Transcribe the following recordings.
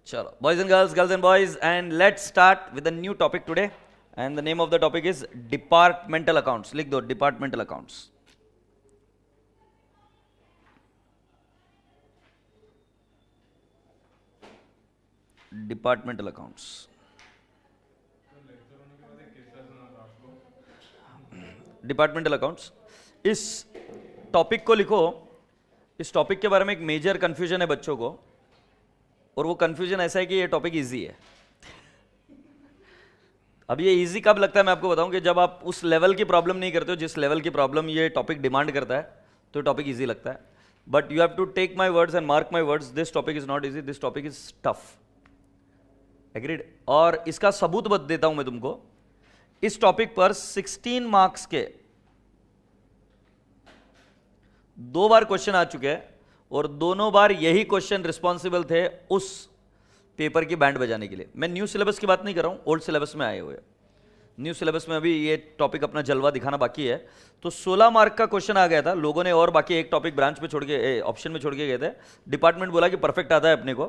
Chalo, boys and girls and let's start with a new topic today. And the name of the topic is departmental accounts. लिख दो departmental accounts. Departmental accounts. Departmental accounts, इस topic को लिखो. इस topic के बारे में एक मेजर कंफ्यूजन है बच्चों को, और वो कंफ्यूजन ऐसा है कि ये टॉपिक इजी है. अब ये इजी कब लगता है मैं आपको बताऊं कि जब आप उस लेवल की प्रॉब्लम नहीं करते हो जिस लेवल की प्रॉब्लम ये टॉपिक डिमांड करता है, तो टॉपिक इजी लगता है. But you have to take my words and mark my words, this topic is not easy, this topic is tough. Agreed. और इसका सबूत बता देता हूं मैं तुमको. इस टॉपिक पर 16 मार्क्स के 2 बार क्वेश्चन आ चुके हैं, और दोनों बार यही क्वेश्चन रिस्पॉन्सिबल थे उस पेपर की बैंड बजाने के लिए. मैं न्यू सिलेबस की बात नहीं कर रहा हूं, ओल्ड सिलेबस में आए हुए. न्यू सिलेबस में अभी ये टॉपिक अपना जलवा दिखाना बाकी है. तो 16 मार्क का क्वेश्चन आ गया था. लोगों ने और बाकी एक टॉपिक ब्रांच में छोड़ के, ऑप्शन में छोड़ के गए थे. डिपार्टमेंट बोला कि परफेक्ट आता है अपने को,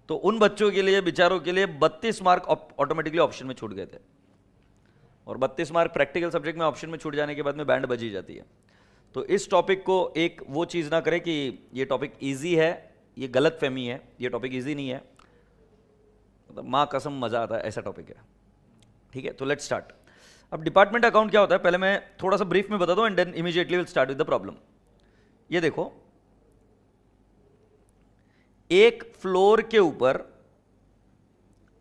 तो उन बच्चों के लिए, बेचारों के लिए 32 मार्क ऑटोमेटिकली ऑप्शन में छूट गए थे. और 32 मार्क प्रैक्टिकल सब्जेक्ट में ऑप्शन में छूट जाने के बाद में बैंड बजी जाती है. तो इस टॉपिक को एक वो चीज़ ना करें कि ये टॉपिक इजी है, ये गलत फहमी है. ये टॉपिक इजी नहीं है, मतलब माँ कसम मज़ा आता है ऐसा टॉपिक है. ठीक है, तो लेट्स स्टार्ट. अब डिपार्टमेंट अकाउंट क्या होता है पहले मैं थोड़ा सा ब्रीफ में बता दूं, and then immediately will start with the problem. ये देखो, एक फ्लोर के ऊपर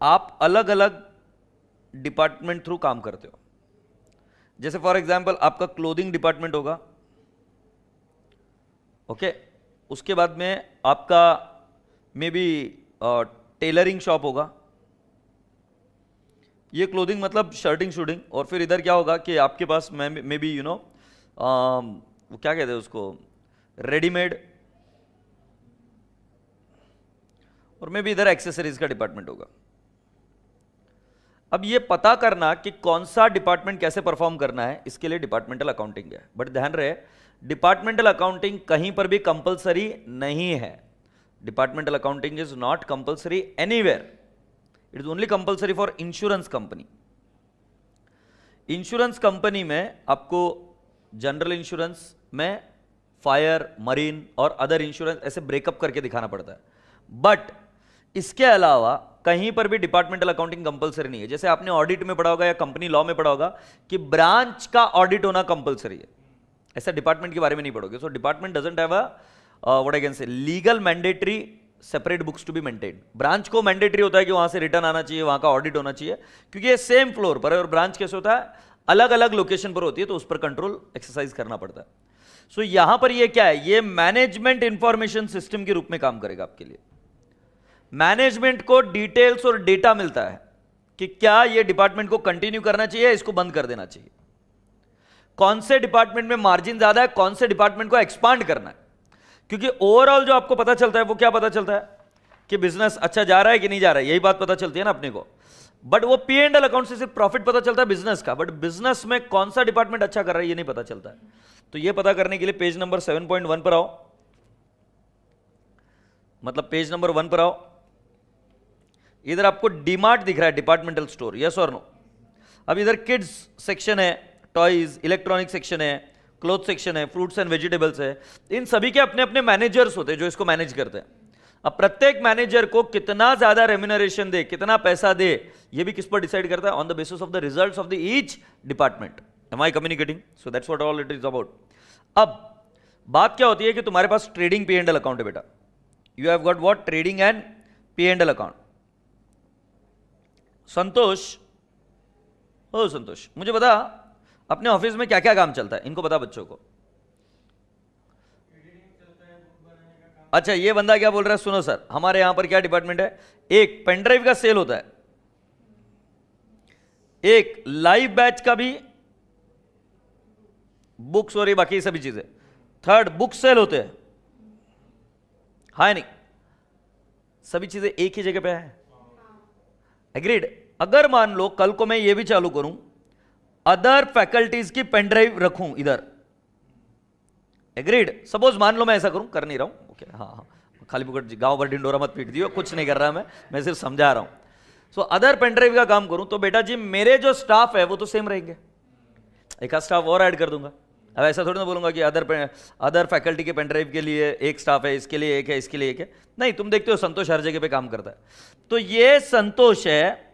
आप अलग अलग डिपार्टमेंट थ्रू काम करते हो. जैसे फॉर एग्जांपल आपका क्लोथिंग डिपार्टमेंट होगा, ओके. उसके बाद में आपका मे बी टेलरिंग शॉप होगा. ये क्लोथिंग मतलब शर्टिंग शूटिंग. और फिर इधर क्या होगा कि आपके पास मे बी यू नो वो क्या कहते हैं उसको, रेडीमेड. और मे बी इधर एक्सेसरीज का डिपार्टमेंट होगा. अब ये पता करना कि कौन सा डिपार्टमेंट कैसे परफॉर्म करना है, इसके लिए डिपार्टमेंटल अकाउंटिंग है. बट ध्यान रहे, डिपार्टमेंटल अकाउंटिंग कहीं पर भी कंपलसरी नहीं है. Departmental accounting is not compulsory anywhere. It is only compulsory for insurance company. Insurance company में आपको जनरल इंश्योरेंस में फायर, मरीन और अदर इंश्योरेंस ऐसे ब्रेकअप करके दिखाना पड़ता है. बट इसके अलावा कहीं पर भी डिपार्टमेंटल अकाउंटिंग कंपलसरी नहीं है. जैसे आपने ऑडिट में पढ़ा होगा या कंपनी लॉ में पढ़ा होगा कि ब्रांच का ऑडिट होना कंपलसरी है, ऐसा डिपार्टमेंट के बारे में नहीं पढ़ोगे. So department doesn't have a what I can say legal mandatory separate books to be maintained. Branch को मैंडेटरी होता है कि वहां से रिटर्न आना चाहिए, वहां का ऑडिट होना चाहिए, क्योंकि ये सेम फ्लोर पर है. और ब्रांच कैसे होता है, अलग अलग लोकेशन पर होती है, तो उस पर कंट्रोल एक्सरसाइज करना पड़ता है. सो यहां पर ये क्या है, ये मैनेजमेंट इंफॉर्मेशन सिस्टम के रूप में काम करेगा आपके लिए. मैनेजमेंट को डिटेल्स और डेटा मिलता है कि क्या ये डिपार्टमेंट को कंटिन्यू करना चाहिए, इसको बंद कर देना चाहिए, कौन से डिपार्टमेंट में मार्जिन ज्यादा है, कौन से डिपार्टमेंट को एक्सपांड करना है. क्योंकि ओवरऑल जो आपको पता चलता है वो क्या पता चलता है कि बिजनेस अच्छा जा रहा है कि नहीं जा रहा है, यही बात पता चलती है ना अपने को. बट वो पी एंड एल अकाउंट से सिर्फ प्रॉफिट पता चलता है बिजनेस का, बट बिजनेस में कौन सा डिपार्टमेंट अच्छा कर रहा है ये नहीं पता चलता है. तो ये पता करने के लिए पेज नंबर 7.1 पर आओ, मतलब पेज नंबर 1 पर आओ. इधर आपको डीमार्ट दिख रहा है, डिपार्टमेंटल स्टोर, यस और नो. अब इधर किड्स सेक्शन है, टॉयज, इलेक्ट्रॉनिक सेक्शन है, क्लोथ सेक्शन है, फ्रूट्स एंड वेजिटेबल्स है. इन सभी के अपने अपने मैनेजर्स होते हैं जो इसको मैनेज करते हैं. अब प्रत्येक मैनेजर को कितना ज्यादा रेम्यूनरेशन दे, कितना पैसा दे, ये भी किस पर डिसाइड करता है, on the basis of the results of the each department. Am I communicating? So that's what all it is about. अब बात क्या होती है कि तुम्हारे पास trading P and L account है बेटा. You have got what, trading and P and L account. Santosh, ओ संतोष, मुझे बता अपने ऑफिस में क्या क्या काम चलता है, इनको बता बच्चों को. अच्छा, ये बंदा क्या बोल रहा है, सुनो सर, हमारे यहां पर क्या डिपार्टमेंट है, एक पेनड्राइव का सेल होता है, एक लाइव बैच का भी, बुक्स और ये बाकी सभी चीजें. थर्ड, बुक सेल होते हैं. हाँ नहीं, सभी चीजें एक ही जगह पे है. एग्रीड. अगर मान लो कल को मैं ये भी चालू करूं, अदर फैकल्टीज की पेनड्राइव रखूं इधर, एग्रीड. सपोज मान लो मैं ऐसा करूं, कर नहीं रहा हूं, ओके, हाँ हाँ खाली पुकट गांव भर ढिंडोरा मत पीट दियो, कुछ नहीं कर रहा मैं सिर्फ समझा रहा हूं। सो अदर पेनड्राइव का काम करूं तो बेटा जी मेरे जो स्टाफ है वो तो सेम रहेंगे, एक आध स्टाफ और ऐड कर दूंगा। अब ऐसा थोड़ी ना बोलूंगा कि अदर फैकल्टी के पेनड्राइव के लिए एक स्टाफ है, इसके लिए एक है, इसके लिए एक है, नहीं। तुम देखते हो संतोष हर जगह पे काम करता है, तो ये संतोष है,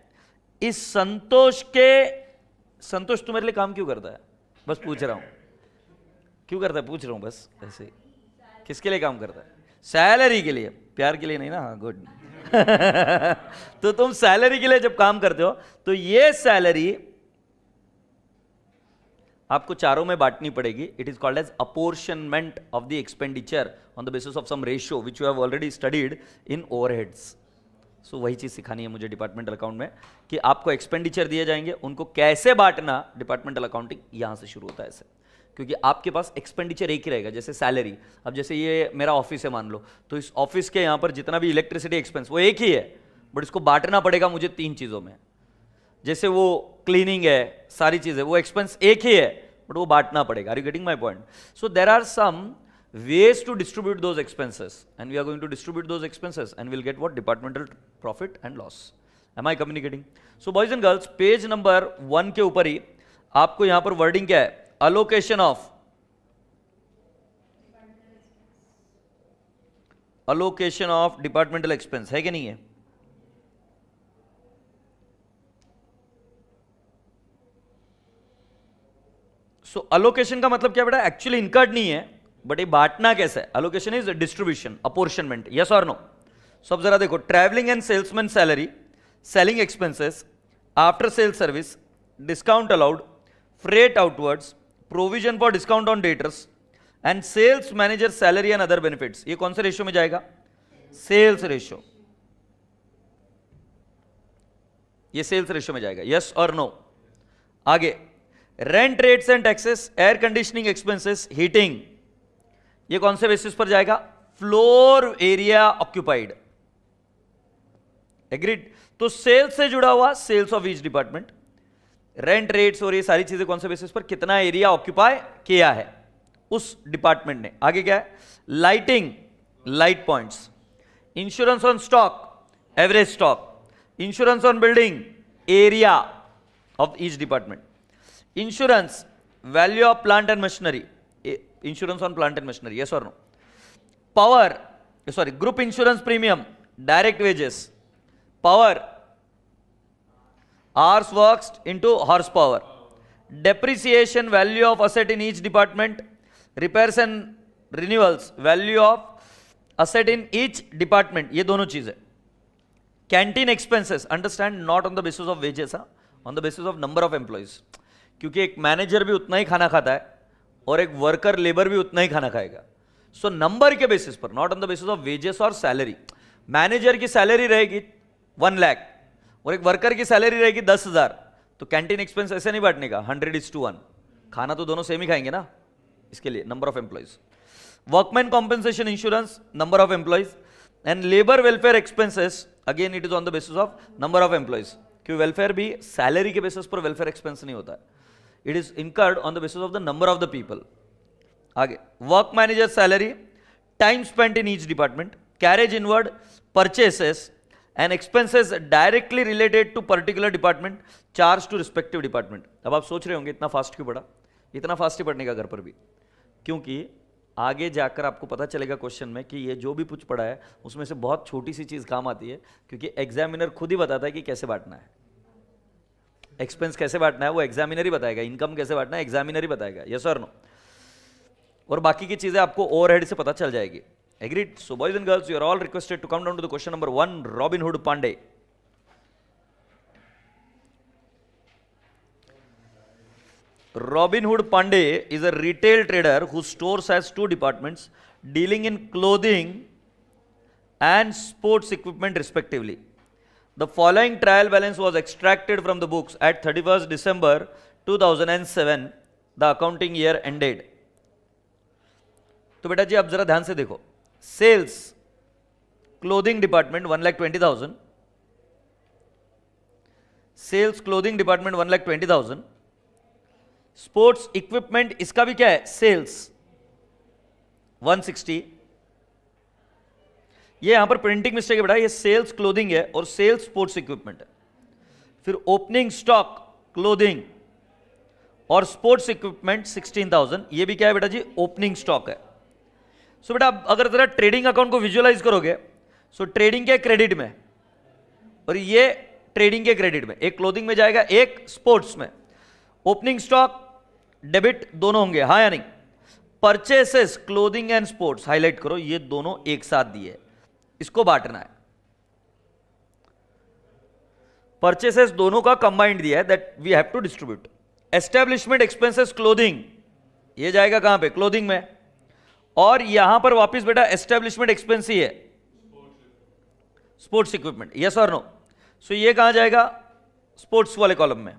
इस संतोष तू मेरे लिए काम क्यों करता है? बस पूछ रहा हूं क्यों करता है, पूछ रहा हूं बस ऐसे ही। किसके लिए काम करता है? सैलरी के लिए, प्यार के लिए नहीं ना? हाँ गुड। तो तुम सैलरी के लिए जब काम करते हो तो ये सैलरी आपको चारों में बांटनी पड़ेगी। It is called as apportionment of the expenditure on the basis of some ratio which you have already studied in overheads. So वही चीज सिखानी है मुझे डिपार्टमेंटल अकाउंट में कि आपको एक्सपेंडिचर दिए जाएंगे, उनको कैसे बांटना, डिपार्टमेंटल अकाउंटिंग यहां से शुरू होता है ऐसे। क्योंकि आपके पास एक्सपेंडिचर एक ही रहेगा, जैसे सैलरी। अब जैसे ये मेरा ऑफिस है मान लो, तो इस ऑफिस के यहां पर जितना भी इलेक्ट्रिसिटी एक्सपेंस वो एक ही है, बट इसको बांटना पड़ेगा मुझे 3 चीजों में। जैसे वो क्लीनिंग है, सारी चीजें, वो एक्सपेंस एक ही है बट वो बांटना पड़ेगा। Are you getting my point? So there are some ways to distribute those expenses, and we are going to distribute those expenses and we'll get what? Departmental profit and loss. Am I communicating? So boys and girls, page number 1 के ऊपर ही आपको यहां पर wording क्या है? allocation of departmental expense है कि नहीं है? सो allocation का मतलब क्या बेटा? एक्चुअली इनकर्ड नहीं है, बट ये बांटना कैसे है? Allocation is distribution, apportionment. Yes और नो? सब जरा देखो, travelling and salesman salary, selling expenses, after sale service, discount allowed, freight outwards, provision for discount on debtors and sales manager salary and other benefits. ये कौन से ratio में जाएगा? Sales ratio. ये सेल्स रेशियो में जाएगा। यस और no? आगे, rent rates and taxes, air conditioning expenses, heating, ये कौन से बेसिस पर जाएगा? Floor area occupied. एग्रीड? तो सेल्स से जुड़ा हुआ sales of each department, rent rates और ये सारी चीजें कौन से बेसिस पर? कितना एरिया ऑक्यूपाई किया है उस डिपार्टमेंट ने। आगे क्या है? Lighting, light points, insurance on stock, average stock, insurance on building, area of each department, insurance, value of plant and machinery, insurance on plant and machinery. Yes or no? Group insurance premium, direct wages, power, hours worked into horsepower, depreciation, value of asset in each department, repairs and renewals, value of asset in each department. ये दोनों चीजें। Canteen expenses, understand, not on the basis of wages, on the basis of number of employees. क्योंकि एक manager भी उतना ही खाना खाता है और एक वर्कर लेबर भी उतना ही खाना खाएगा। सो नंबर के बेसिस पर, not on the basis of wages और सैलरी। मैनेजर की सैलरी रहेगी 1 लाख और एक वर्कर की सैलरी रहेगी 10,000, तो कैंटीन एक्सपेंस ऐसे नहीं बांटने का 100:1। खाना तो दोनों सेम ही खाएंगे ना, इसके लिए number of employees. Workman compensation insurance, number of employees, and labour welfare expenses, again it is on the basis of number of employees. क्योंकि वेलफेयर भी सैलरी के बेसिस पर वेलफेयर एक्सपेंस नहीं होता है, it is incurred on the basis of the number of the people. आगे, work manager salary, time spent in each department, carriage inward, purchases and expenses directly related to particular department, charge to respective department. अब आप सोच रहे होंगे इतना fast क्यों पढ़ा? इतना फास्ट ही पढ़ने का घर पर भी, क्योंकि आगे जाकर आपको पता चलेगा क्वेश्चन में कि ये जो भी कुछ पढ़ा है उसमें से बहुत छोटी सी चीज काम आती है, क्योंकि एग्जामिनर खुद ही बताता है कि कैसे बांटना है। एक्सपेंस कैसे बांटना है वो एग्जामिनर ही बताएगा, इनकम कैसे बांटना है एग्जामिनर ही बताएगा। यस और नो? और बाकी की चीजें आपको ओवरहेड से पता चल जाएगी। Agreed? So boys and girls, you are all requested to come down to the question number 1, Robin Hood Pandey. Robin Hood Pandey is a retail trader whose stores has 2 departments dealing in clothing and sports equipment respectively. The following trial balance was extracted from the books at 31st December 2007, the accounting year ended. तो बेटा जी आप जरा ध्यान से देखो, sales clothing department 1,20,000, sales clothing department 1,20,000, sports equipment इसका भी क्या है सेल्स 160, ये यहां पर प्रिंटिंग मिस्टेक है बेटा, ये सेल्स क्लोथिंग है और सेल्स स्पोर्ट्स इक्विपमेंट है। फिर ओपनिंग स्टॉक क्लोथिंग और स्पोर्ट्स इक्विपमेंट 16,000, ये भी क्या है बेटा जी, ओपनिंग स्टॉक है। सो बेटा अगर जरा ट्रेडिंग अकाउंट को विजुअलाइज करोगे, सो ट्रेडिंग के क्रेडिट में और ये ट्रेडिंग के क्रेडिट में, एक क्लोथिंग में जाएगा एक स्पोर्ट्स में। ओपनिंग स्टॉक डेबिट दोनों होंगे, हाँ या नहीं। Purchases clothing and sports highlight करो, ये दोनों एक साथ दिए, इसको बांटना है। परचेसेस दोनों का कंबाइंड दिया है, that we have to distribute. Establishment expenses clothing, ये जाएगा कहां पे, क्लोथिंग में। और यहां पर वापस बेटा एस्टेब्लिशमेंट एक्सपेंस ही है स्पोर्ट्स इक्विपमेंट, यस और नो। सो ये कहां जाएगा, स्पोर्ट्स वाले कॉलम में।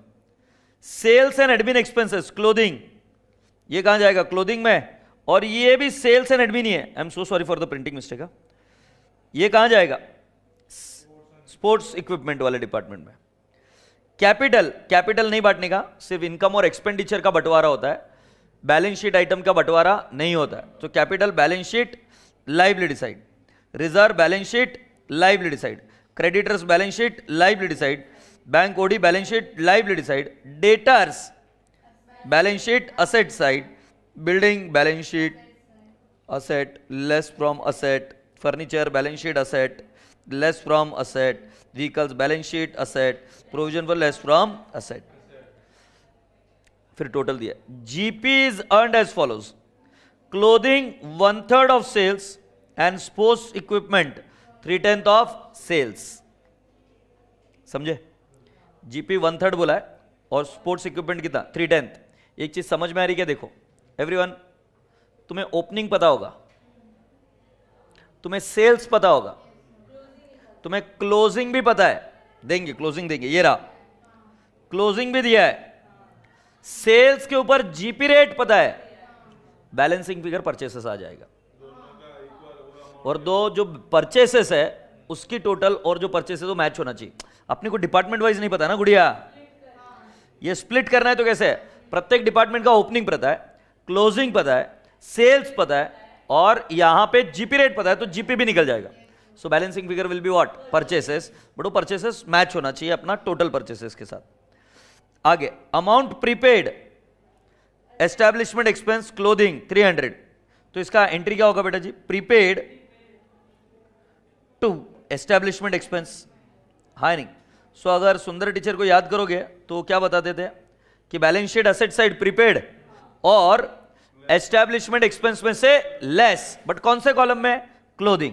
Sales and admin expenses clothing, ये कहां जाएगा, क्लोथिंग में। और ये भी सेल्स एंड एडमिन ही है, आई am so sorry for the printing mistake. ये कहां जाएगा, स्पोर्ट्स इक्विपमेंट वाले डिपार्टमेंट में। कैपिटल, कैपिटल नहीं बांटने का, सिर्फ इनकम और एक्सपेंडिचर का बंटवारा होता है, बैलेंस शीट आइटम का बंटवारा नहीं होता है। तो capital balance sheet liability side, reserve balance sheet liability side, creditors balance sheet liability side, bank OD balance sheet liability side, debtors balance sheet asset side, building balance sheet asset less from asset, furniture balance sheet asset less from asset, vehicles balance sheet asset, provision for less from asset. फिर total दिया, GP is earned as follows, clothing 1/3 of sales and sports equipment 3/10 of sales. समझे, GP 1/3 बोला है और sports equipment कितना, 3/10। एक चीज समझ में आ रही क्या, देखो एवरीवन, तुम्हें ओपनिंग पता होगा, तुम्हें सेल्स पता होगा, तुम्हें क्लोजिंग भी पता है, देंगे क्लोजिंग देंगे, ये रहा क्लोजिंग भी दिया है। सेल्स के ऊपर जीपी रेट पता है, बैलेंसिंग फिगर परचेसेस आ जाएगा। और दो जो परचेसेस है उसकी टोटल और जो परचेसेस वो मैच होना चाहिए। अपने को डिपार्टमेंट वाइज नहीं पता ना गुड़िया, ये स्प्लिट करना है तो कैसे है, प्रत्येक डिपार्टमेंट का ओपनिंग पता है, क्लोजिंग पता है, सेल्स पता है और यहां पे जीपी रेट पता है, तो जीपी भी निकल जाएगा। So balancing figure will be what, purchases, but वो परचेसेस मैच होना चाहिए अपना टोटल परचेसेस के साथ। आगे amount prepaid, establishment expense clothing 300, तो इसका एंट्री क्या होगा बेटा जी, प्रीपेड टू एस्टैब्लिशमेंट एक्सपेंस, हाँ नहीं। सो अगर सुंदर टीचर को याद करोगे तो क्या बताते थे कि balance sheet asset side prepaid और एस्टैब्लिशमेंट एक्सपेंस में से लेस, बट कौन से कॉलम में, क्लोथिंग,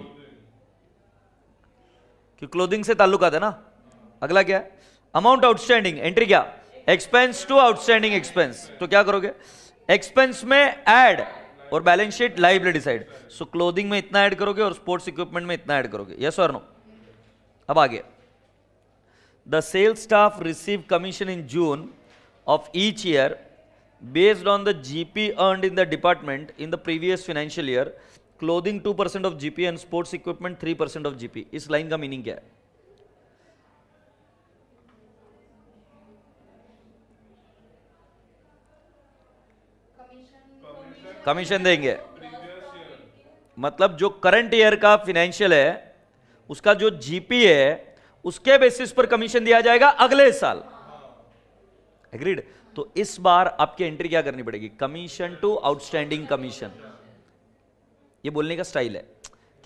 कि क्लोथिंग से ताल्लुक आता है ना। अगला क्या है, अमाउंट आउटस्टैंडिंग, एंट्री क्या, एक्सपेंस टू आउटस्टैंडिंग एक्सपेंस, तो क्या करोगे, एक्सपेंस में ऐड और बैलेंस शीट लायबिलिटी साइड। सो क्लोथिंग में इतना ऐड करोगे और स्पोर्ट्स इक्विपमेंट में इतना ऐड करोगे, यस और नो। अब आगे, the sales staff receive commission in June of each year based on the GP earned in the department in the previous financial year, clothing 2% of GP and sports equipment 3% of GP। इस line का meaning क्या है, commission देंगे, मतलब जो current year का financial है उसका जो जीपी है उसके बेसिस पर कमीशन दिया जाएगा अगले साल, एग्रीड। तो इस बार आपकी एंट्री क्या करनी पड़ेगी, कमीशन टू आउटस्टैंडिंग कमीशन। ये बोलने का स्टाइल है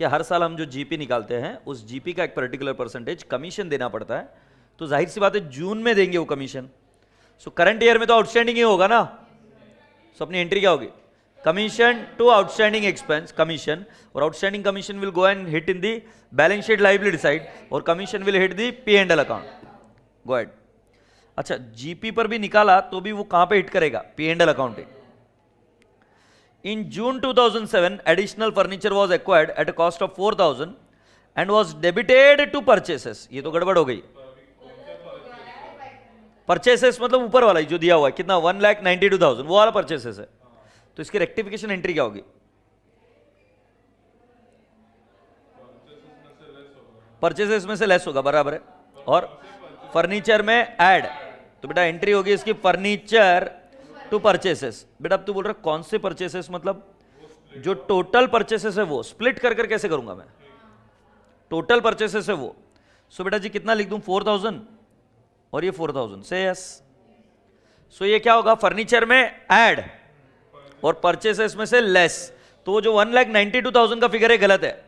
कि हर साल हम जो जीपी निकालते हैं उस जीपी का एक पर्टिकुलर परसेंटेज कमीशन देना पड़ता है, तो जाहिर सी बात है जून में देंगे वो कमीशन। सो करंट ईयर में तो आउटस्टैंडिंग ही होगा ना, सो अपनी एंट्री क्या होगी, commission to outstanding expense commission, और outstanding commission will go and hit in the balance sheet liability side और commission will hit the P and L account. Go ahead. अच्छा, जीपी पर भी निकाला तो भी वो कहां पे हिट करेगा, P and L accounting. In June 2007 additional furniture was acquired at a cost of 4,000 and was debited to purchases. ये तो गड़बड़ हो गई, परचेसेस मतलब ऊपर वाला ही जो दिया हुआ है कितना, 1,92,000, वो वाला परचेसेस है। तो इसकी रेक्टिफिकेशन एंट्री क्या होगी, परचेसेस में से लेस होगा, बराबर है, और फर्नीचर में ऐड, तो बेटा एंट्री होगी इसकी फर्नीचर टू परचेसेस। बेटा अब तू बोल रहा कौन से परचेसेस, मतलब जो टोटल परचेसेस है वो स्प्लिट कर कर कैसे करूंगा मैं, टोटल परचेसेस है वो। सो बेटा जी कितना लिख दूं, 4000 और ये 4000 से यस। सो ये क्या होगा, फर्नीचर में ऐड और परचेसेस में से लेस। तो जो 1,92,000 का फिगर है गलत है,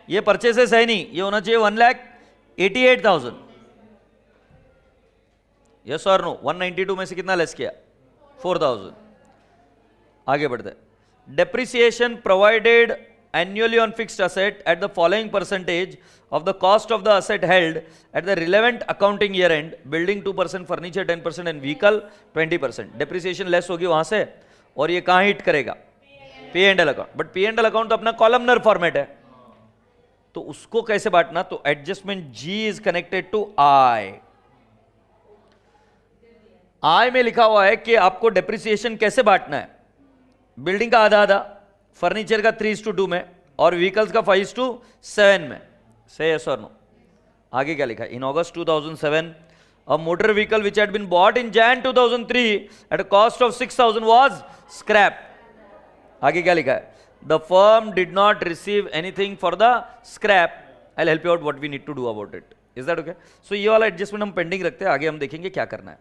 ये परचेसेस है नहीं, ये होना चाहिए 1,88,000। यस और नो, 192 में से कितना लेस किया, 4000। आगे बढ़ते हैं। Depreciation provided annually on fixed asset at the following percentage of the cost of the asset held at the relevant accounting year end: building 2%, furniture 10% and vehicle 20%। depreciation less होगी वहां से, और ये कहां हिट करेगा, P and L account. But P and L account तो अपना columnar format है, तो उसको कैसे बांटना, तो adjustment G is connected to I. I में लिखा हुआ है कि आपको डेप्रिसिएशन कैसे बांटना है, बिल्डिंग का आधा आधा, फर्नीचर का 3:2 में और व्हीकल्स का 5:7 में। से यस और नो। आगे क्या लिखा है, in August 2007 a motor vehicle which had been bought in Jan 2003 at a cost of 6,000 was scrap. आगे क्या लिखा है, the firm did not receive anything for the scrap, I will help you out what we need to do about it. Is that okay? So ये वाला adjustment हम pending रखते हैं, आगे हम देखेंगे क्या करना है।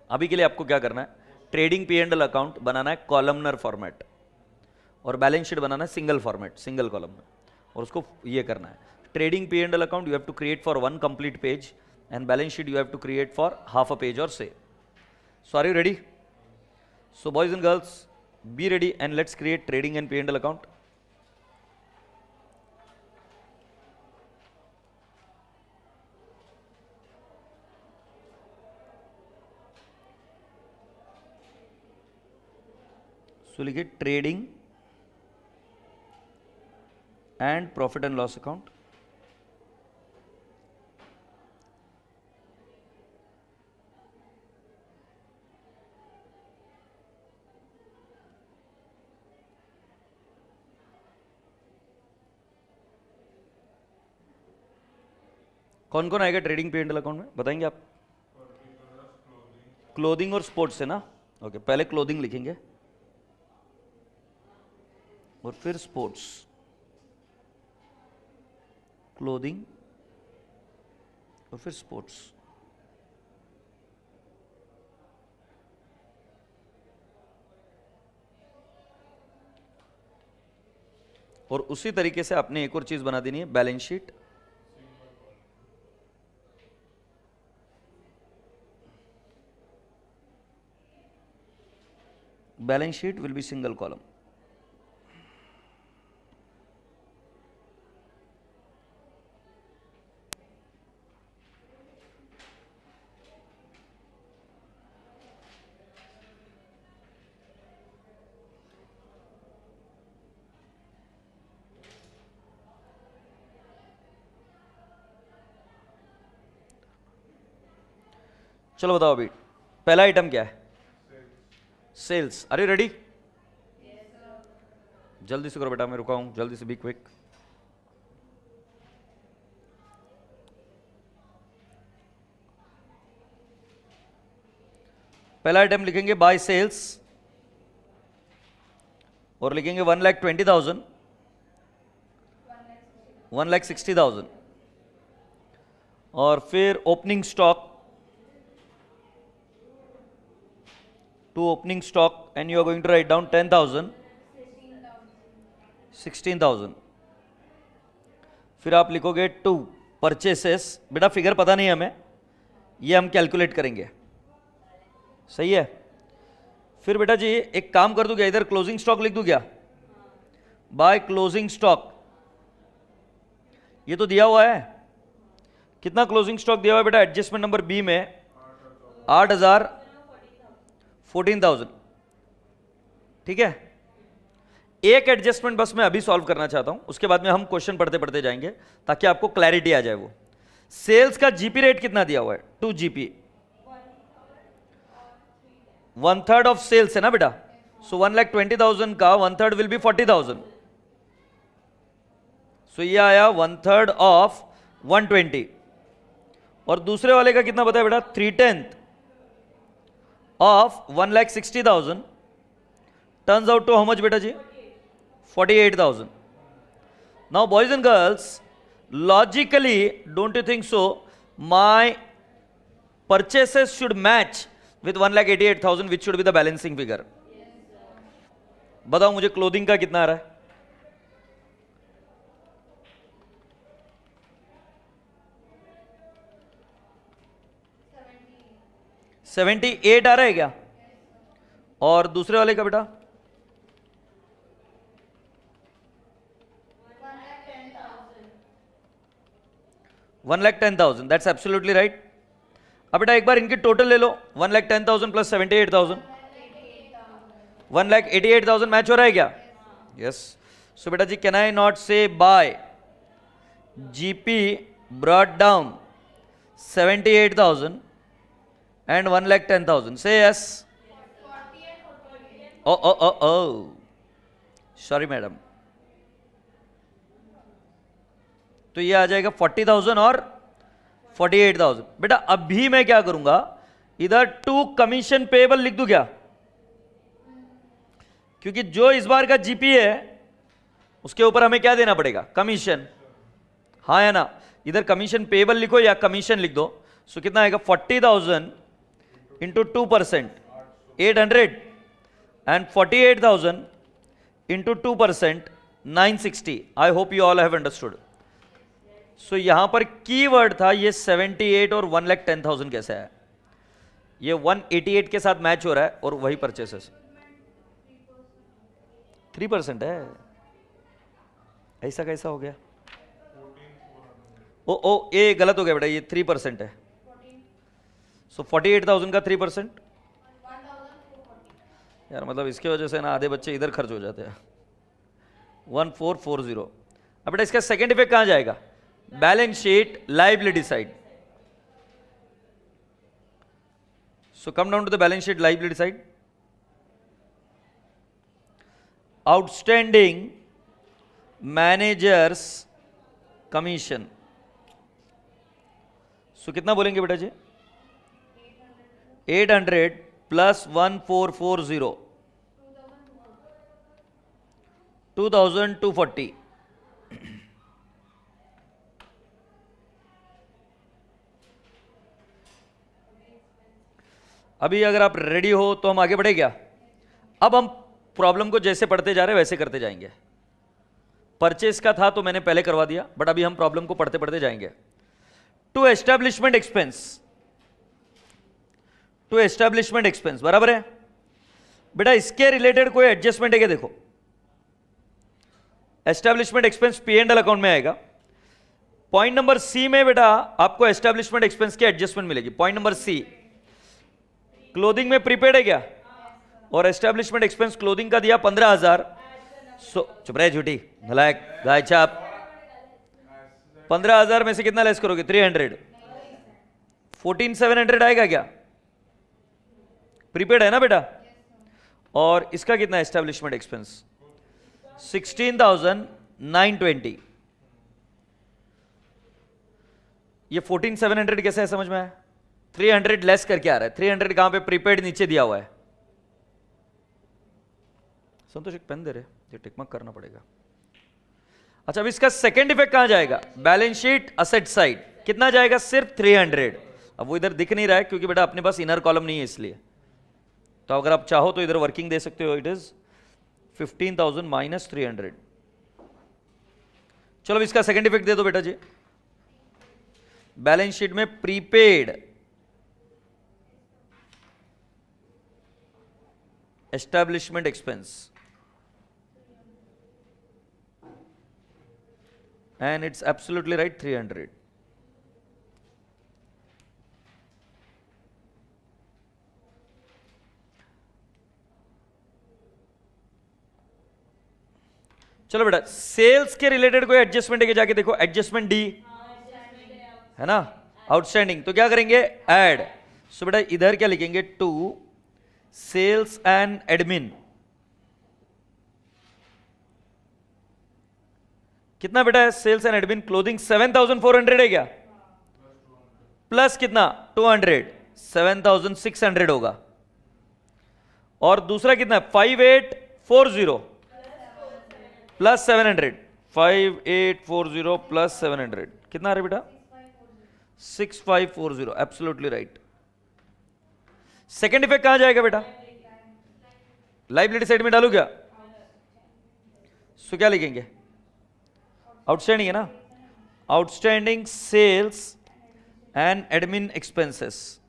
अभी के लिए आपको क्या करना है, trading P and L account बनाना है कॉलमनर फॉर्मेट, और बैलेंस शीट बनाना है सिंगल फॉर्मेट, सिंगल कॉलम में, और उसको ये करना है। Trading P and L account you have to create for 1 complete page and balance sheet you have to create for half a page और से। So are you ready? So boys and girls be ready and let's create trading and P and L account. So लिखिए trading and profit and loss account. कौन कौन आएगा trading P and L account में, बताएंगे आप? Clothing और sports है ना, ओके। पहले क्लोथिंग लिखेंगे और फिर स्पोर्ट्स, क्लोथिंग और फिर स्पोर्ट्स। और उसी तरीके से आपने एक और चीज बना देनी है, balance sheet. Balance sheet will be single column. चलो बताओ अभी पहला आइटम क्या है, सेल्स। Are you ready? जल्दी से करो बेटा, मैं रुका हूं, जल्दी से, बी क्विक। पहला आइटम लिखेंगे बाय सेल्स और लिखेंगे 1,20,000, 1,60,000, और फिर opening stock to opening stock and you are going to write down 10,000, 16,000। फिर आप लिखोगे टू परचेसेस, बेटा फिगर पता नहीं हमें, ये हम कैलकुलेट करेंगे, सही है। फिर बेटा जी एक काम कर दूं क्या, इधर क्लोजिंग स्टॉक लिख दूं क्या, बाय क्लोजिंग स्टॉक। ये तो दिया हुआ है, कितना क्लोजिंग स्टॉक दिया हुआ है बेटा, एडजस्टमेंट नंबर बी में 8,000, 14,000, ठीक है। एक एडजस्टमेंट बस मैं अभी सॉल्व करना चाहता हूं, उसके बाद में हम क्वेश्चन पढ़ते पढ़ते जाएंगे ताकि आपको क्लैरिटी आ जाए। वो सेल्स का जीपी रेट कितना दिया हुआ है, 2 GP, 1/3 ऑफ सेल्स है ना बेटा। सो 1,20,000 का 1/3 विल बी 40,000। सो ये आया 1/3 ऑफ 120। और दूसरे वाले का कितना बताया बेटा, 3/10 of 1,60,000 turns out to how much beta ji, 48,000। now boys and girls logically, don't you think so, my purchases should match with 1,88,000, which should be the balancing figure. बताओ मुझे क्लोथिंग का कितना आ रहा है? $78 आ रहा है क्या? और दूसरे वाले का बेटा? $1,10,000. That's absolutely right. अब बेटा एक बार इनकी टोटल ले लो. 1,10,000 प्लस 78,000. 1,88,000 मैच हो रहा है क्या? यस. सो बेटा जी, कैन आई नॉट से bye GP brought down 78,000 and 1,10,000? Say yes. Oh. Sorry madam. तो ये आ जाएगा 40,000 और 48,000. बेटा अभी मैं क्या करूंगा, इधर टू कमीशन पेएबल लिख दूं क्या? क्योंकि जो इस बार का जीपी है उसके ऊपर हमें क्या देना पड़ेगा? कमीशन. हाँ है ना? इधर कमीशन पेएबल लिखो या कमीशन लिख दो. सो कितना आएगा? 40,000 into 2%, 800, and 48,000 into 2%, 960. I hope you all have understood. So यहां पर कीवर्ड था ये 78 और 1,10,000 कैसे है? ये 188 के साथ मैच हो रहा है और वही परचेसेस 3% है. ऐसा कैसा हो गया? ओ ये गलत हो गया बेटा, ये 3% है. सो 48,000 का 3%. यार मतलब इसके वजह से ना आधे बच्चे इधर खर्च हो जाते हैं. 1440. अब बेटा इसका सेकेंड इफेक्ट कहां जाएगा? Balance sheet liability side. So come down to the balance sheet liability side. Outstanding manager's commission. So कितना बोलेंगे बेटा जी? 800 प्लस 1440, 2,240. अभी अगर आप रेडी हो तो हम आगे बढ़े क्या? अब हम प्रॉब्लम को जैसे पढ़ते जा रहे हैं वैसे करते जाएंगे. परचेस का था तो मैंने पहले करवा दिया, बट अभी हम प्रॉब्लम को पढ़ते पढ़ते जाएंगे. टू एस्टैब्लिशमेंट एक्सपेंस बराबर है बेटा. इसके रिलेटेड कोई एडजस्टमेंट है क्या? देखो, establishment expense P and L account में आएगा. पॉइंट नंबर सी में बेटा आपको एस्टैब्लिशमेंट एक्सपेंस की एडजस्टमेंट मिलेगी. पॉइंट नंबर सी, क्लोथिंग में प्रीपेड है क्या? और एस्टैब्लिशमेंट एक्सपेंस क्लोथिंग का दिया 15,000. सो चुप रहे झूठी नलायक गाय छाप. 15,000 में से कितना लेस करोगे? 300. 14,700 आएगा क्या? प्रीपेड है ना बेटा. और इसका कितना एस्टैब्लिशमेंट एक्सपेंस? 16,920. ये 14,700 कैसे है समझ में आया? 300 लेस करके आ रहा है. 300 कहां पे? प्रीपेड नीचे दिया हुआ है. संतोष एक पेन दे रहे, ये टिकमक करना पड़ेगा. अच्छा, अब इसका सेकंड इफेक्ट कहां जाएगा? Balance sheet asset side. कितना जाएगा? सिर्फ 300. अब वो इधर दिख नहीं रहा है क्योंकि बेटा अपने पास इनर कॉलम नहीं है, इसलिए. तो अगर आप चाहो तो इधर वर्किंग दे सकते हो. It is 15,000 minus 300. चलो इसका सेकंड इफेक्ट दे दो बेटा जी. बैलेंस शीट में prepaid establishment expense and it's absolutely right, 300. चलो बेटा, सेल्स के रिलेटेड कोई एडजस्टमेंट है क्या? जाके देखो, एडजस्टमेंट डी है ना, आउटस्टैंडिंग. तो क्या करेंगे? ऐड. सो बेटा इधर क्या लिखेंगे? To sales and admin. कितना बेटा है सेल्स एंड एडमिन? क्लोथिंग 7,400 है क्या? प्लस कितना? 200, 7,600 होगा. और दूसरा कितना है? 5,840 प्लस 700, 5840 प्लस 700 कितना आ रहा है बेटा? 6540, एब्सोल्युटली राइट। सेकेंड इफेक्ट कहां जाएगा बेटा? लाइबिलिटी साइड में डालू क्या? सो क्या लिखेंगे? आउटस्टैंडिंग है ना, outstanding sales and admin expenses.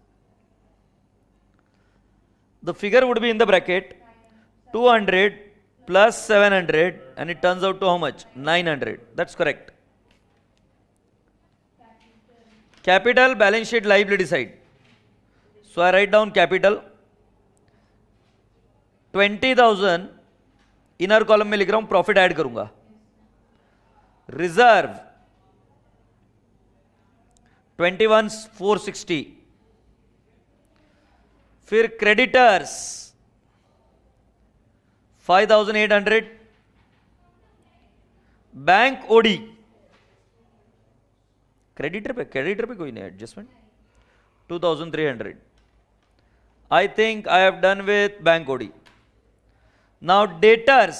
The figure would be in the bracket 200 plus 700 and it turns out to how much? 900. That's correct. Capital, balance sheet, liability side. So I write down capital 20,000 inner column में लिख रहा हूं, profit add करूंगा। Reserve 21,460, फिर creditors 5,800, bank OD, creditor पे कोई नहीं adjustment 2,300। I think I have done with bank OD. Now debtors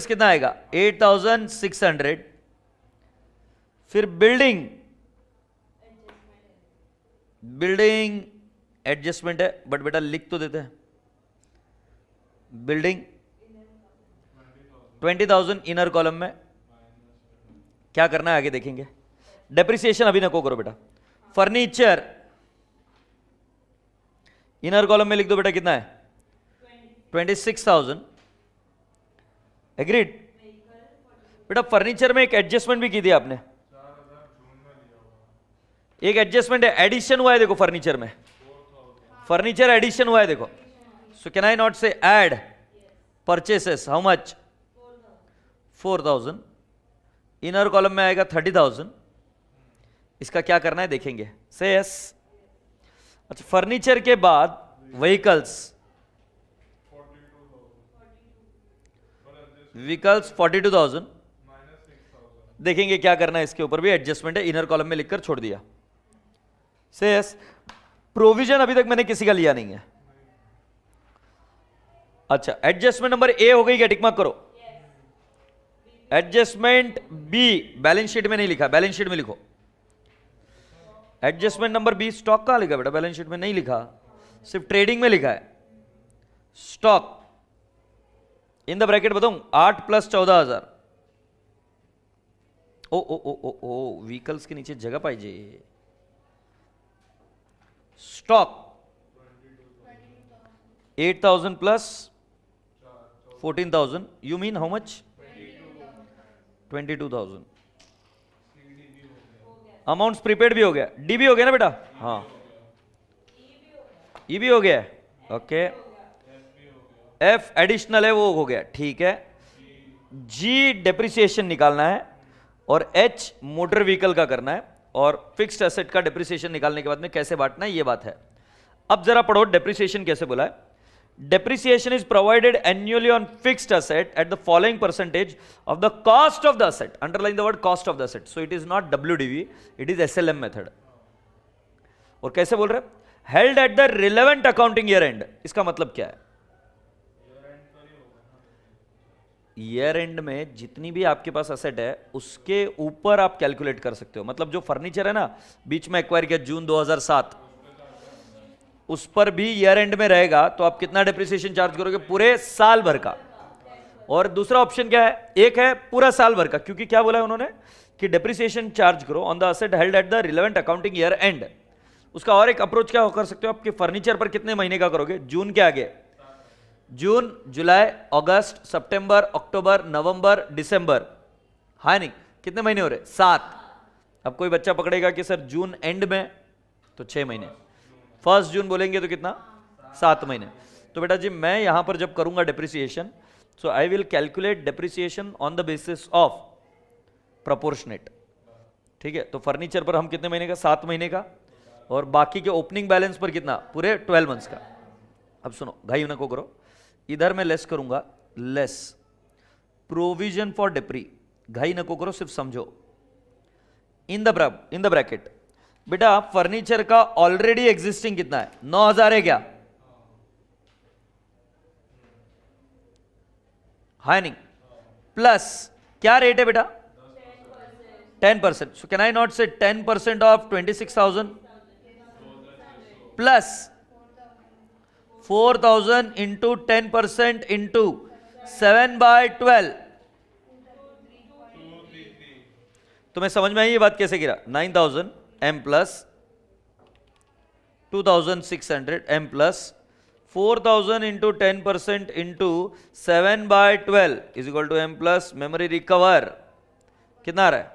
कितना आएगा? 8,600, फिर बिल्डिंग एडजस्टमेंट है, बट बेटा लिख तो देते हैं। बिल्डिंग 20,000 इनर कॉलम में, क्या करना है आगे देखेंगे। डेप्रिसिएशन अभी नको करो बेटा। फर्नीचर इनर कॉलम में लिख दो बेटा, कितना है? 26,000। एग्रीड बेटा। फर्नीचर में एक एडजस्टमेंट भी की थी आपने, एक एडजस्टमेंट है, एडिशन हुआ है देखो फर्नीचर में, फर्नीचर एडिशन हुआ है देखो। सो कैन आई नॉट से add purchases, how much? 4,000। Inner column में आएगा 30,000। इसका क्या करना है देखेंगे, से यस। अच्छा, फर्नीचर के बाद व्हीकल्स 42,000। देखेंगे क्या करना है, इसके ऊपर भी एडजस्टमेंट है, इनर कॉलम में लिखकर छोड़ दिया। से यस। प्रोविजन अभी तक मैंने किसी का लिया नहीं है। अच्छा, एडजस्टमेंट नंबर ए हो गई क्या? टिक मार्क करो। एडजस्टमेंट बी बैलेंस शीट में नहीं लिखा, बैलेंस शीट में लिखो। एडजस्टमेंट नंबर बी स्टॉक कहां लिखा बेटा? बैलेंस शीट में नहीं लिखा, सिर्फ ट्रेडिंग में लिखा है। स्टॉक इन द ब्रैकेट बताऊं, 8 प्लस 14,000। ओ ओ ओ ओ ओ व्हीकल्स के नीचे जगह पाइजे। Stock 8,000 plus 14,000, you mean how much? 22,000। Amounts prepaid भी हो गया, डी भी हो गया ना बेटा? हाँ, ई भी हो गया, ओके। एफ एडिशनल है, वो हो गया, ठीक है। जी डेप्रिसिएशन निकालना है और एच मोटर व्हीकल का करना है, और फिक्स्ड एसेट का डेप्रिसिएशन निकालने के बाद में कैसे बांटना है ये बात है। अब जरा पढ़ो डेप्रिसिएशन कैसे बोला है। Depreciation is provided annually on fixed asset at the following percentage of the cost of the asset. Underline the word cost of the asset. So it is not WDV, it is SLM method. और कैसे बोल रहे हैं? Held at the relevant accounting year end. इसका मतलब क्या है? Year and में जितनी भी आपके पास असेट है उसके ऊपर आप कैलकुलेट कर सकते हो। मतलब जो फर्नीचर है ना, बीच में एक्वायर किया जून 2007, उस पर भी ईयर एंड में रहेगा, तो आप कितना डेप्रिसिएशन चार्ज करोगे? पूरे साल भर का। और दूसरा ऑप्शन क्या है? एक है पूरा साल भर का, क्योंकि क्या बोला है उन्होंने कि डेप्रिसिएशन चार्ज करो on the asset held at the relevant accounting year and. उसका और एक अप्रोच क्या कर सकते हो, आपके फर्नीचर पर कितने महीने का करोगे? जून के आगे, जून, जुलाई, अगस्त, सितंबर, अक्टूबर, नवंबर, दिसंबर, हाँ नहीं, कितने महीने हो रहे? 7। अब कोई बच्चा पकड़ेगा कि सर जून एंड में, तो 6 महीने। 1 जून बोलेंगे तो कितना? 7 महीने। तो बेटा जी मैं यहां पर जब करूंगा depreciation, so I will calculate depreciation on the basis of proportionate. ठीक है, तो फर्नीचर पर हम कितने महीने का? 7 महीने का, और बाकी के ओपनिंग बैलेंस पर कितना? पूरे 12 मंथ्स का। अब सुनो, घाई ना को करो, इधर मैं लेस करूंगा, लेस प्रोविजन फॉर डेप्री, घाई ना को करो, सिर्फ समझो। इन द ब्रैकेट बेटा फर्नीचर का ऑलरेडी एग्जिस्टिंग कितना है? 9,000 है क्या? है नहीं, प्लस क्या रेट है बेटा 10%. सो कैन आई नॉट से 10% ऑफ 26,000 प्लस 4,000 इंटू 10% इंटू 7/12. तुम्हें समझ में आई ये बात कैसे गिरा? 9,000 m plus 2,600 m plus 4,000 into 10% into 7/12 is equal to m plus memory recover. कितना आ रहा है?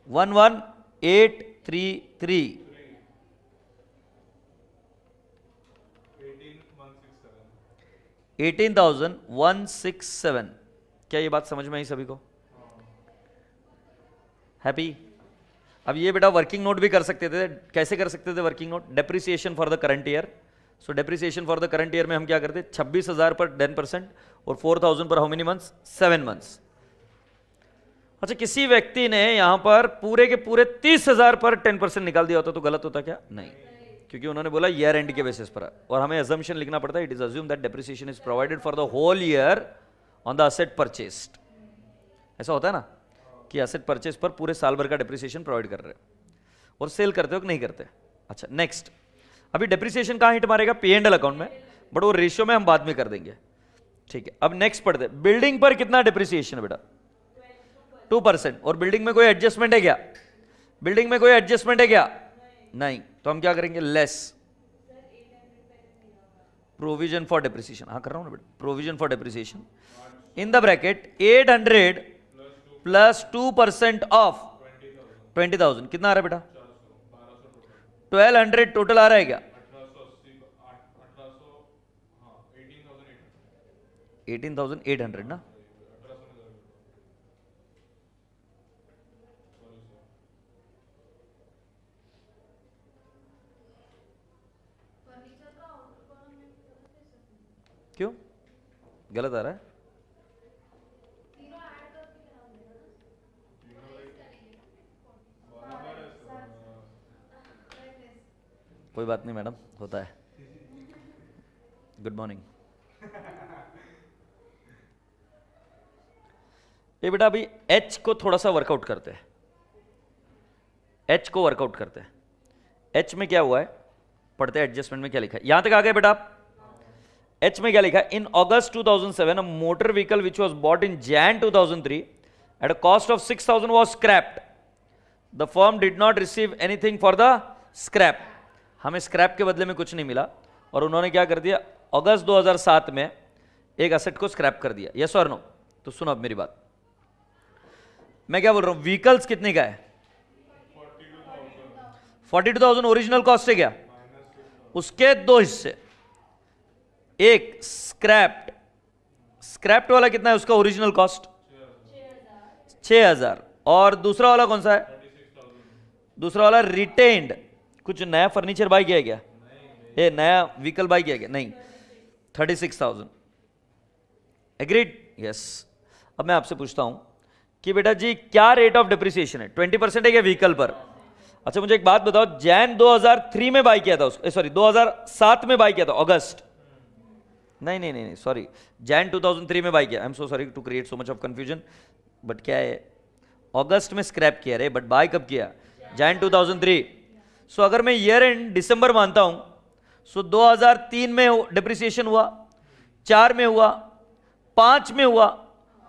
11,833. 18,167. क्या ये बात समझ में आई सभी को? हैप्पी? अब ये बेटा वर्किंग नोट भी कर सकते थे. कैसे कर सकते थे working note? Depreciation for the current year. So depreciation for the current year में हम क्या करते? 26,000 पर 10% और 4,000 पर हाउ मेनी मंथ्स? 7 मंथ्स. अच्छा, किसी व्यक्ति ने यहां पर पूरे के पूरे 30,000 पर 10% निकाल दिया होता तो गलत होता क्या? नहीं, क्योंकि उन्होंने बोला ईयर एंड के बेसिस पर, और हमें अजम्पशन लिखना पड़ता है. It is assume that depreciation is provided for the whole year on the asset purchased. ऐसा होता है ना कि असेट परचेज पर पूरे साल भर का डेप्रिसिएशन प्रोवाइड कर रहे हैं, और सेल करते हो कि नहीं करते. अच्छा, नेक्स्ट. अभी डेप्रिसिएशन कहां हिट मारेगा? P&L अकाउंट में, बट वो रेशियो में हम बाद में कर देंगे. ठीक है, अब नेक्स्ट पढ़ते. बिल्डिंग पर कितना डेप्रिसिएशन है बेटा? 2%. और बिल्डिंग में कोई एडजस्टमेंट है क्या? बिल्डिंग में कोई एडजस्टमेंट है क्या? नहीं. तो हम क्या करेंगे? Less provision for depreciation. हाँ कर रहा हूं ना बेटा, provision for depreciation in the bracket 800 plus 2% of 20,000. कितना आ रहा है बेटा? 1200 टोटल आ रहा है क्या? 18,800 ना. क्यों गलत आ रहा है? कोई बात नहीं मैडम, होता है. Good morning. ये बेटा अभी H को थोड़ा सा वर्कआउट करते हैं. H को वर्कआउट करते हैं. H में क्या हुआ है पढ़ते हैं. एडजस्टमेंट में क्या लिखा है? यहां तक आ गए बेटा आप? H में क्या लिखा है? In August 2007 a motor vehicle which was bought in Jan 2003 at a cost of 6,000 was scraped. The firm did not receive anything for the scrap. हमें स्क्रैप के बदले में कुछ नहीं मिला, और उन्होंने क्या कर दिया? अगस्त 2007 में एक असेट को स्क्रैप कर दिया. यस और नो? तो सुनो अब मेरी बात, मैं क्या बोल रहा हूं. व्हीकल्स कितने का है? 42,000 ओरिजिनल कॉस्ट है क्या? उसके दो हिस्से. एक स्क्रैप्ड. स्क्रैप्ड वाला कितना है? उसका ओरिजिनल कॉस्ट 6,000. और दूसरा वाला कौन सा है? दूसरा वाला रिटेन्ड. कुछ नया फर्नीचर बाय किया गया? ये नया व्हीकल बाय किया गया? नहीं. 36,000. एग्रीड? यस. अब मैं आपसे पूछता हूं कि बेटा जी क्या रेट ऑफ डेप्रिसिएशन है? 20% है क्या व्हीकल पर? अच्छा मुझे एक बात बताओ, जैन 2003 में बाय किया था उसको, सॉरी 2007 में बाय किया था, अगस्त नहीं सॉरी, जैन 2003 में बाय किया. I am so sorry to create so much of confusion, but क्या है, अगस्त में स्क्रैप किया रे, बट बाय कब किया? जैन 2003. सो अगर मैं ईयर एंड दिसंबर मानता हूं, सो 2003 में डेप्रिसिएशन हुआ, 4 में हुआ, 5 में हुआ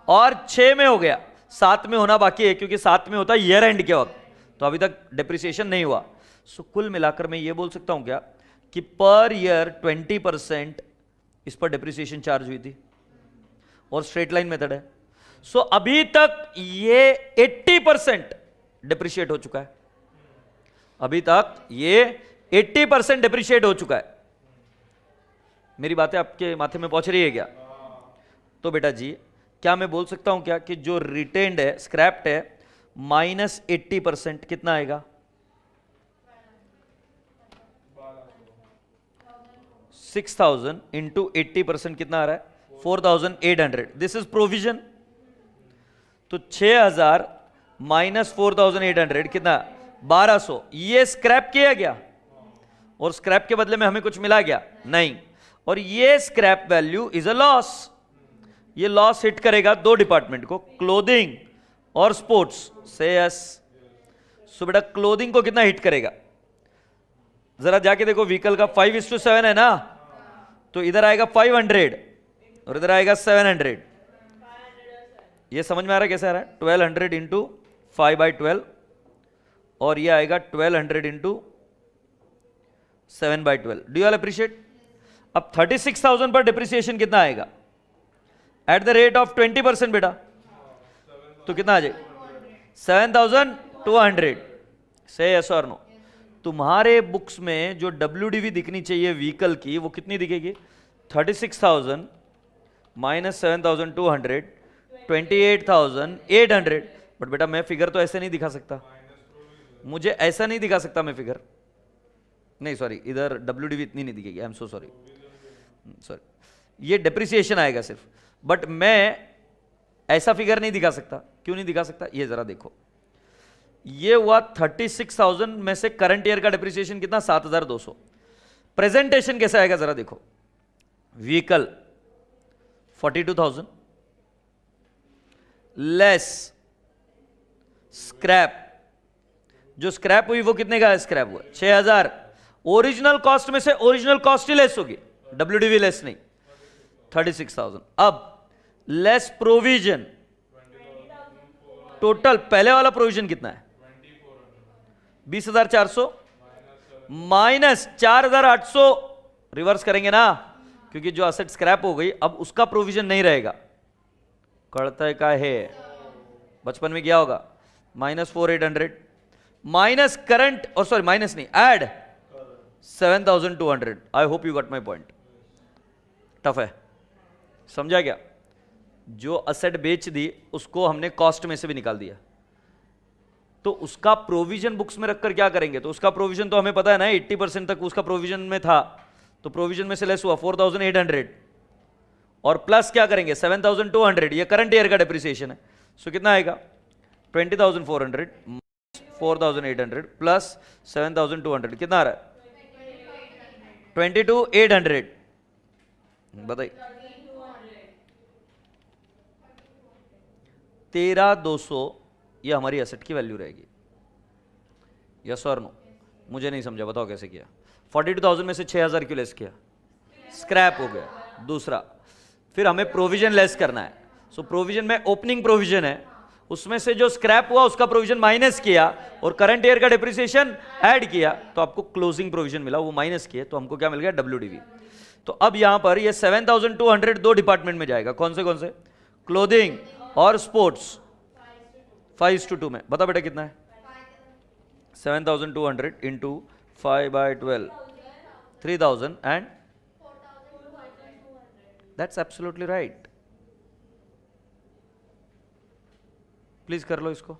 और 6 में हो गया. 7 में होना बाकी है क्योंकि 7 में होता है ईयर एंड के वक्त, तो अभी तक डेप्रिसिएशन नहीं हुआ. सो कुल मिलाकर मैं ये बोल सकता हूं क्या कि पर ईयर 20% इस पर डेप्रिसिएशन चार्ज हुई थी, और स्ट्रेट लाइन मेथड है. सो अभी तक ये 80% डेप्रिशिएट हो चुका है. अभी तक ये 80% डेप्रिशिएट हो चुका है. मेरी बातें आपके माथे में पहुंच रही है क्या? तो बेटा जी क्या मैं बोल सकता हूं क्या कि जो रिटेन्ड है, स्क्रैप्ड है, माइनस 80% कितना आएगा? 6,000 इंटू 80% कितना आ रहा है? 4,800. This is provision. तो 6,000 माइनस 4,800 कितना? 1,200. ये स्क्रैप किया गया, और स्क्रैप के बदले में हमें कुछ मिला गया? नहीं. और ये scrap value is a loss. ये लॉस हिट करेगा दो डिपार्टमेंट को, क्लोथिंग और स्पोर्ट्स। से यस। सो बेटा क्लोथिंग को कितना हिट करेगा, जरा जाके देखो, व्हीकल का 5:7 है ना, तो इधर आएगा 500 और इधर आएगा 700। ये समझ में आ रहा है कैसे आ रहा है? 1200 इंटू 5/12 और ये आएगा 1200 into 7/12। Do you all appreciate? अब 36,000 पर डिप्रिसिएशन कितना आएगा एट द रेट ऑफ 20% बेटा, तो कितना आ जाएगा? 7,200। से यस और नो? तुम्हारे बुक्स में जो WDV दिखनी चाहिए व्हीकल की, वो कितनी दिखेगी? 36,000 माइनस 7,200, 28,800। बट बेटा मैं फिगर तो ऐसे नहीं दिखा सकता, मुझे ऐसा नहीं दिखा सकता मैं फिगर। नहीं सॉरी, इधर WDV इतनी नहीं दिखेगी, आई एम सो सॉरी। ये डेप्रिसिएशन आएगा सिर्फ, बट मैं ऐसा फिगर नहीं दिखा सकता। क्यों नहीं दिखा सकता? ये जरा देखो, ये हुआ 36,000 में से करंट ईयर का डेप्रिसिएशन कितना? 7,200। प्रेजेंटेशन कैसा आएगा जरा देखो, व्हीकल 42,000 लेस स्क्रैप, जो स्क्रैप हुई वो कितने का है? स्क्रैप हुआ 6,000। ओरिजिनल कॉस्ट में से ओरिजिनल कॉस्ट ही लेस होगी, WDV लेस नहीं, 36,000। अब लेस प्रोविजन, टोटल पहले वाला प्रोविजन कितना है? 20,400 माइनस 4,800। रिवर्स करेंगे ना, क्योंकि जो असेट स्क्रैप हो गई अब उसका प्रोविजन नहीं रहेगा। करता का है, बचपन में किया होगा, -4,800 माइनस करंट, और सॉरी माइनस नहीं, add 7,200। I hope you got my point. Tough है, समझा क्या? जो असेट बेच दी उसको हमने कॉस्ट में से भी निकाल दिया, तो उसका प्रोविजन बुक्स में रखकर क्या करेंगे? तो उसका प्रोविजन तो हमें पता है ना, 80% तक उसका प्रोविजन में था, तो प्रोविजन में से लेस हुआ 4,800 और प्लस क्या करेंगे? 7,200। ये करंट ईयर का डेप्रिसिएशन है, सो कितना आएगा? 20,400 4,800 प्लस 7,200 कितना आ रहा है? 22,800। बताइए, 13,200 ये हमारी एसेट की वैल्यू रहेगी। यस और नो? मुझे नहीं समझा, बताओ कैसे किया? 42,000 में से 6,000 क्यों लेस किया? स्क्रैप हो गया। दूसरा, फिर हमें प्रोविजन लेस करना है। सो प्रोविजन में ओपनिंग प्रोविजन है, उसमें से जो स्क्रैप हुआ उसका प्रोविजन माइनस किया और करंट ईयर का डिप्रिसिएशन ऐड किया, तो आपको क्लोजिंग प्रोविजन मिला, वो माइनस किए, तो हमको क्या मिल गया? WDV। तो अब यहां पर ये 7,200 दो डिपार्टमेंट में जाएगा। कौन से? क्लोथिंग और स्पोर्ट्स, 5:2 में। बता बेटा कितना है? 7,200 into 5/12, 3,000 and that's absolutely right. Please कर लो इसको।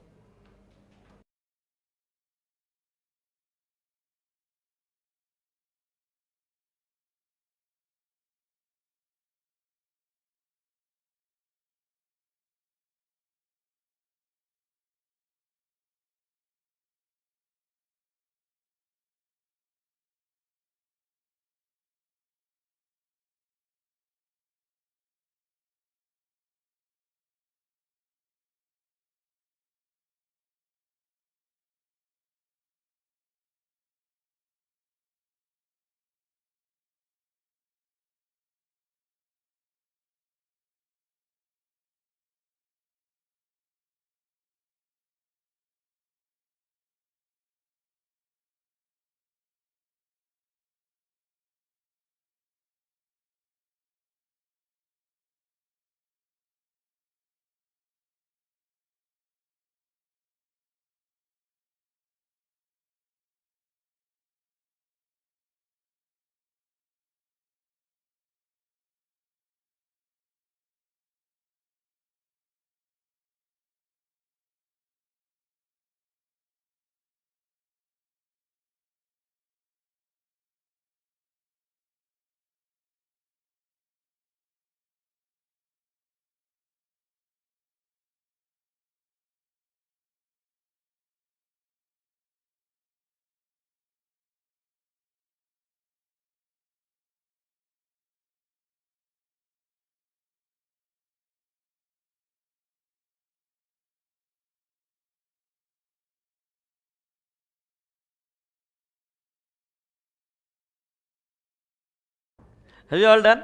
Have you all done?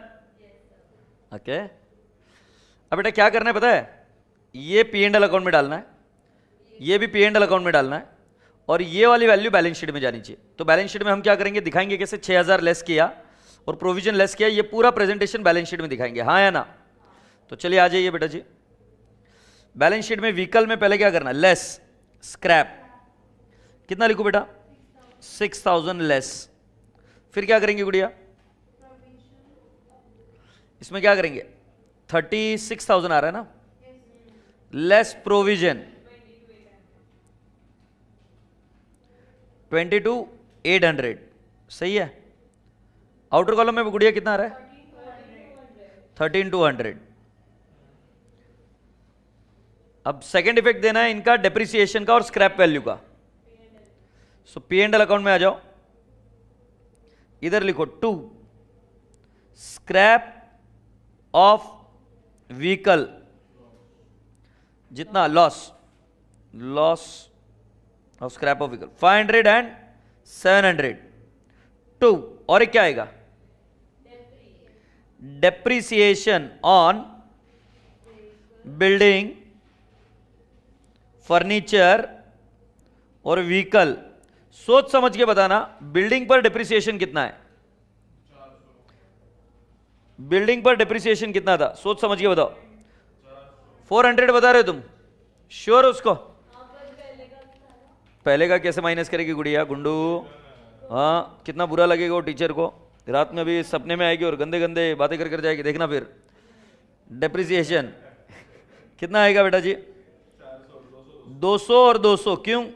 Okay, अब बेटा क्या करना है पता है, ये पी एंड एल अकाउंट में डालना है, ये भी पी एंड एल अकाउंट में डालना है, और ये वाली वैल्यू बैलेंस शीट में जानी चाहिए। तो बैलेंस शीट में हम क्या करेंगे, दिखाएंगे कैसे 6000 लेस किया और प्रोविजन लेस किया, ये पूरा प्रेजेंटेशन बैलेंस शीट में दिखाएंगे, हाँ या ना? तो चलिए आ जाइए बेटा जी। बैलेंस शीट में व्हीकल में पहले क्या करना है, लेस स्क्रैप, कितना लिखूं बेटा, 6000 लेस। फिर क्या करेंगे गुड़िया, इसमें क्या करेंगे, 36,000 आ रहा है ना, लेस प्रोविजन 22,800, सही है। आउटर कॉलम में गुड़िया कितना आ रहा है, 13,200। अब सेकंड इफेक्ट देना है इनका डेप्रिसिएशन का और स्क्रैप वैल्यू का। सो पी एंड एल अकाउंट में आ जाओ, इधर लिखो 2 स्क्रैप ऑफ व्हीकल, जितना loss of scrap of vehicle 500 and 700, 2 और एक क्या आएगा, डेप्रिसिएशन ऑन बिल्डिंग, फर्नीचर और व्हीकल। सोच समझ के बताना, बिल्डिंग पर डेप्रिसिएशन कितना है, बिल्डिंग पर डेप्रिसिएशन कितना था, सोच समझ के बताओ। 400 बता रहे हो तुम, श्योर उसको? पहले का कैसे माइनस करेगी गुड़िया, गुंडू? हाँ, कितना बुरा लगेगा वो टीचर को, रात में अभी सपने में आएगी और गंदे गंदे बातें कर जाएगी, देखना फिर। डेप्रिसिएशन कितना आएगा बेटा जी, 200 और 200, क्यों?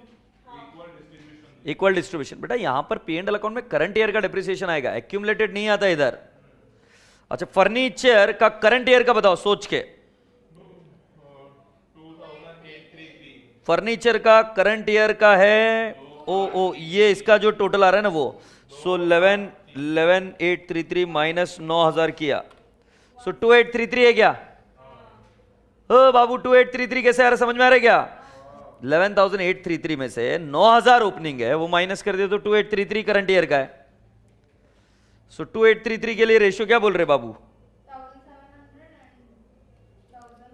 Equal distribution. बेटा यहां पर पी एंड एल अकाउंट में करंट ईयर का डेप्रिसिएशन आएगा, एक्यूमुलेटेड नहीं आता इधर। अच्छा, फर्नीचर का करंट ईयर का बताओ सोच के, फर्नीचर का करंट ईयर का है ओ ये इसका जो टोटल आ रहा है ना वो, सो 11,833 माइनस 9,000 किया, सो 2833 है क्या? ओ बाबू 2833 कैसे आ रहा, समझ में आ रहा है क्या? 11,833 में से 9,000 ओपनिंग है, वो माइनस कर दे तो 2833 करंट ईयर का है। सो 2833 के लिए रेशियो क्या बोल रहे बाबू?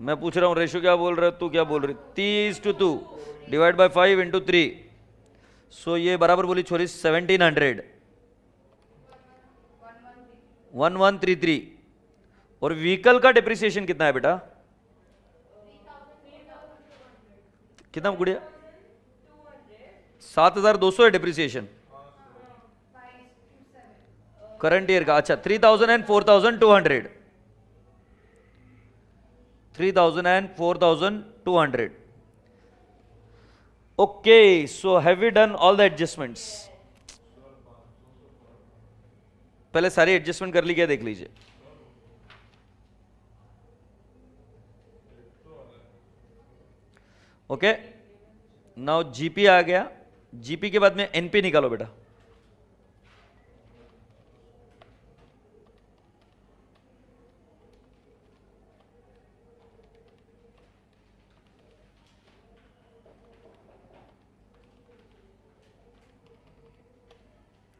मैं पूछ रहा हूं रेशियो क्या बोल रहे, तू क्या बोल रही? 30:2 डिवाइड बाय 5 इंटू 3, सो ये बराबर बोली छोरी 1700, 1133। और व्हीकल का डिप्रिसिएशन कितना है बेटा, कितना गुड़िया? 7,200 है डिप्रिसिएशन करंट ईयर का। अच्छा, 3,000 and 4,200, 3,000 and 4,200। Okay, so have we done all the adjustments? पहले सारी एडजस्टमेंट कर ली क्या, देख लीजिए। ओके, नाउ जीपी आ गया, जीपी के बाद में एनपी निकालो बेटा।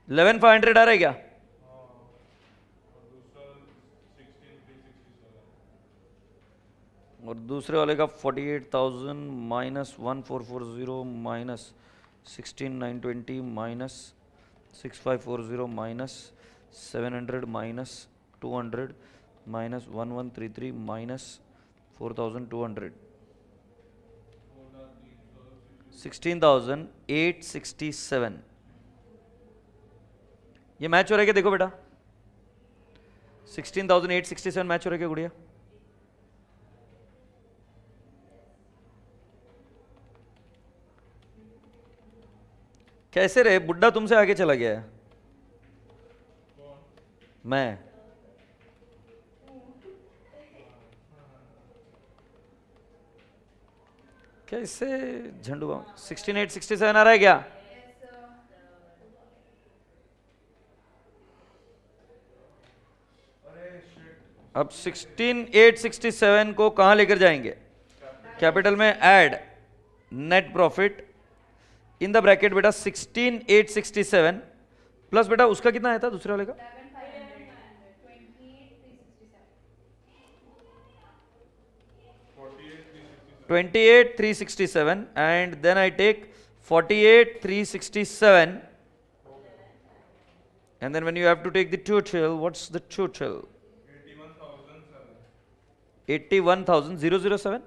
$11,500 आ रहा है क्या? और दूसरे वाले का 48,000 minus 1,440 minus 16,920 minus 6,540 minus 700 minus 200 minus 1,133 minus 4,200, 16,867। ये मैच हो रहा है क्या, देखो बेटा? 16,867 मैच हो रहा है क्या गुड़िया? कैसे रे, बुड्ढा तुमसे आगे चला गया है। मैं कैसे झंडुआ? 16,867 आ रहा है क्या? अब 16,867 को कहां लेकर जाएंगे? कैपिटल में add net profit in the bracket बेटा 16,867 प्लस बेटा उसका कितना आया था दूसरे वाले का? 28,367 and then I take 48,367 and then when you have to take the total, what's the total? 81,007.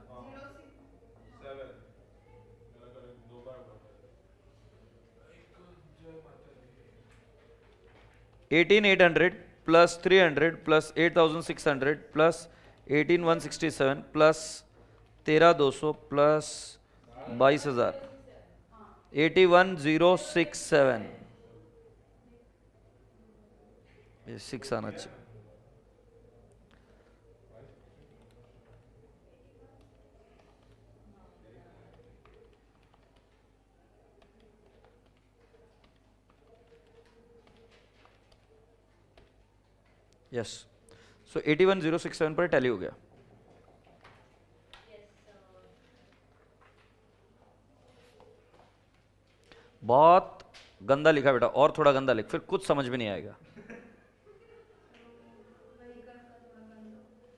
18,800 plus 300 plus 8,600 plus 18,167 plus 13,200 plus 22,000 81,067 ये 6 आना चाहिए. यस सो 81,067 पर टैली हो गया. बहुत गंदा लिखा बेटा, और थोड़ा गंदा लिख, फिर कुछ समझ में नहीं आएगा.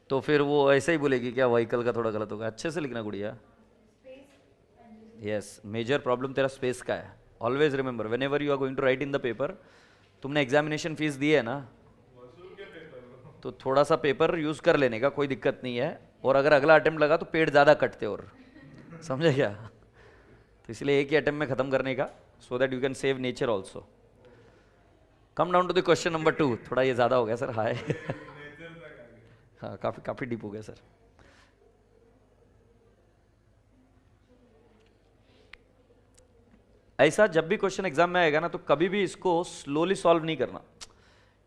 तो फिर वो ऐसे ही बोलेगी क्या व्हीकल का थोड़ा गलत होगा. अच्छे से लिखना गुड़िया. यस मेजर प्रॉब्लम तेरा स्पेस का है. Always remember whenever you are going to write in the paper, तुमने एग्जामिनेशन फीस दी है ना, तो थोड़ा सा पेपर यूज कर लेने का, कोई दिक्कत नहीं है. और अगर अगला अटेम्प्ट लगा तो पेड़ ज्यादा कटते और समझे क्या. तो इसलिए एक ही अटेम्प्ट में खत्म करने का, so that you can save nature also. Come down to the question number 2. थोड़ा ये ज्यादा हो गया सर. हाय हाँ काफी काफी डीप हो गया सर. ऐसा जब भी क्वेश्चन एग्जाम में आएगा ना, तो कभी भी इसको स्लोली सॉल्व नहीं करना.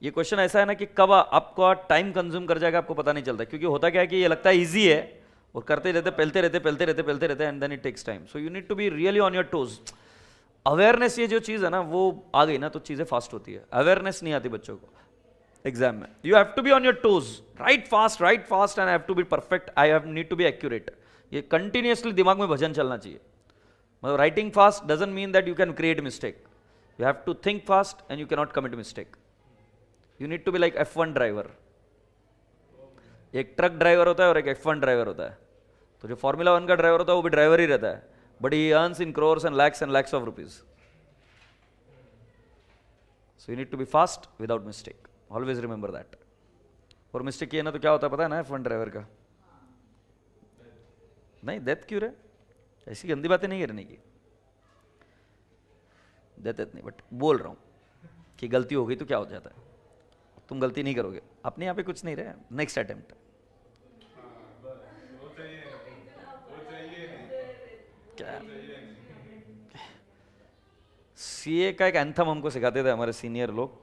ये क्वेश्चन ऐसा है ना कि कब आपका टाइम कंज्यूम कर जाएगा आपको पता नहीं चलता. क्योंकि होता क्या है कि ये लगता है इजी है और करते रहते पेलते रहते and then it takes time. So you need to be really on your toes. Awareness ये जो चीज है ना, वो आ गई ना तो चीजें फास्ट होती है. अवेयरनेस नहीं आती बच्चों को एग्जाम में. You have to be on your toes. Write fast and I have to be perfect. I have need to be accurate. ये कंटिन्यूअसली दिमाग में भजन चलना चाहिए. मतलब writing fast doesn't mean that you can create mistake. You have to think fast and you can not commit mistake. You need to be like F1 driver. एक truck driver होता है और एक F1 ड्राइवर होता है. तो जो formula 1 का ड्राइवर होता है वो भी ड्राइवर ही रहता है, but he earns in crores and lakhs of rupees. So you need to be fast without mistake. Always remember that. और मिस्टेक किया ना तो क्या होता है पता है ना F1 ड्राइवर का? नहीं डेथ क्यों रहे, ऐसी गंदी बातें नहीं करने की. डेथ नहीं, बट बोल रहा हूं कि गलती हो गई तो क्या हो जाता है. तुम गलती नहीं करोगे, अपने यहाँ पे कुछ नहीं रहे. नेक्स्ट अटेम्प्ट क्या. सीए का एक एंथम हमको सिखाते थे हमारे सीनियर लोग.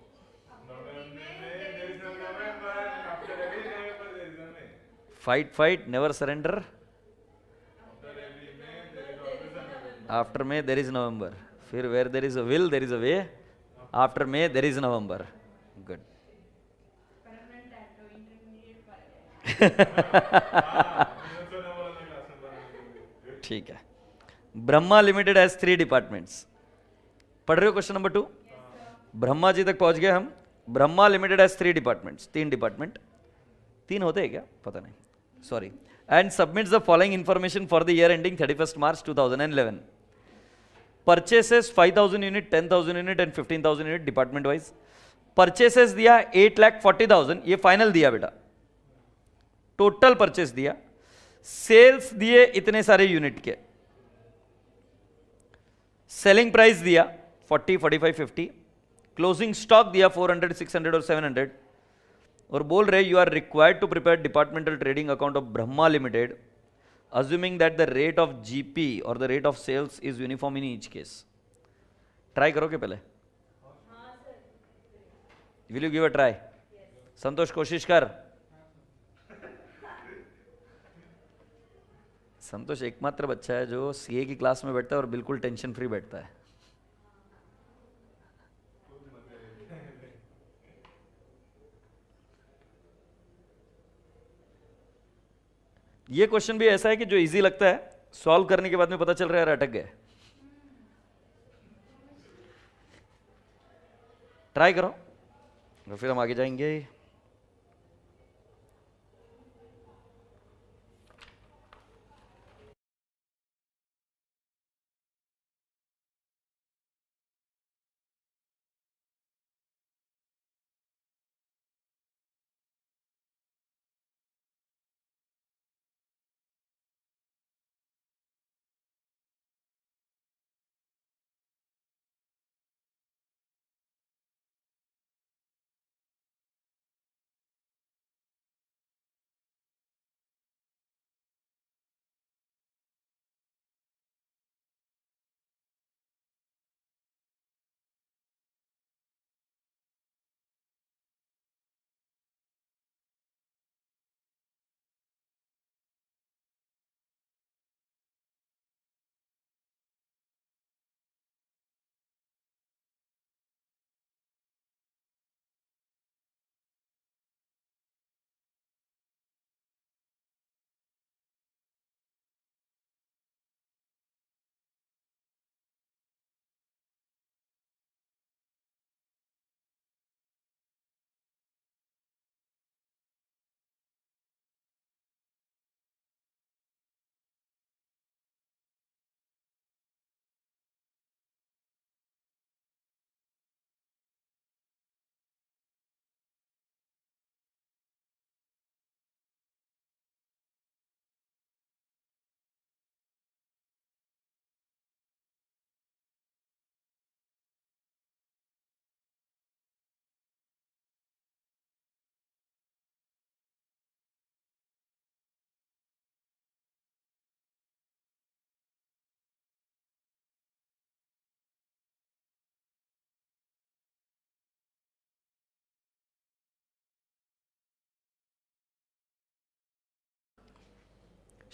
फाइट नेवर सरेंडर, आफ्टर में देर इज नवंबर. फिर where there is a will there is a way, after में देर इज नवंबर. गुड. ठीक है. Brahma limited has 3 departments. पढ़ रहे हो क्वेश्चन नंबर 2? ब्रह्मा जी तक पहुंच गए हम. Brahma limited has 3 departments. 3 department. 3 होते हैं क्या, पता नहीं, sorry. And submits the following information for the year ending 31 March 2011. Purchases 5,000 unit, 10,000 unit and 15,000 unit department wise. Purchases दिया 8,40,000, ये फाइनल दिया बेटा, टोटल परचेस दिया. सेल्स दिए इतने सारे यूनिट के. सेलिंग प्राइस दिया 40, 45, 50. क्लोजिंग स्टॉक दिया 400, 600 और 700. और बोल रहे you are required to prepare departmental trading account of Brahma limited assuming that the rate of GP or the rate of sales is uniform in each case. Try करोगे पहले? Will you give a try? संतोष कोशिश कर. संतोष एकमात्र बच्चा है जो CA की class में बैठता है और बिल्कुल टेंशन फ्री बैठता है. ये क्वेश्चन भी ऐसा है कि जो इजी लगता है, सॉल्व करने के बाद में पता चल रहा है अटक गए. ट्राई करो और फिर हम आगे जाएंगे.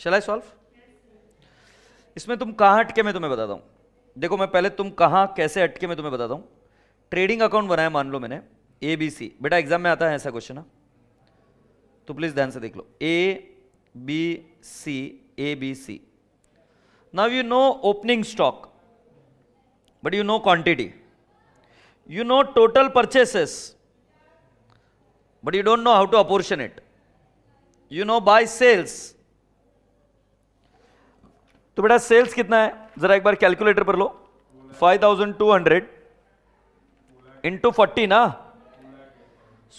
शैल आई सॉल्व? इसमें तुम कहां अटके मैं तुम्हें बताता हूं। देखो मैं पहले तुम कहां कैसे अटके मैं तुम्हें बताता हूं। ट्रेडिंग अकाउंट बनाया मान लो मैंने ABC, बेटा एग्जाम में आता है ऐसा क्वेश्चन ना, तो प्लीज ध्यान से देख लो। ABC now you know opening stock but you no quantity, you know total purchases but you don't know how to apportion it, you know buy sales। तो बेटा सेल्स कितना है जरा एक बार कैलकुलेटर पर लो, 5200 इंटू 40 ना,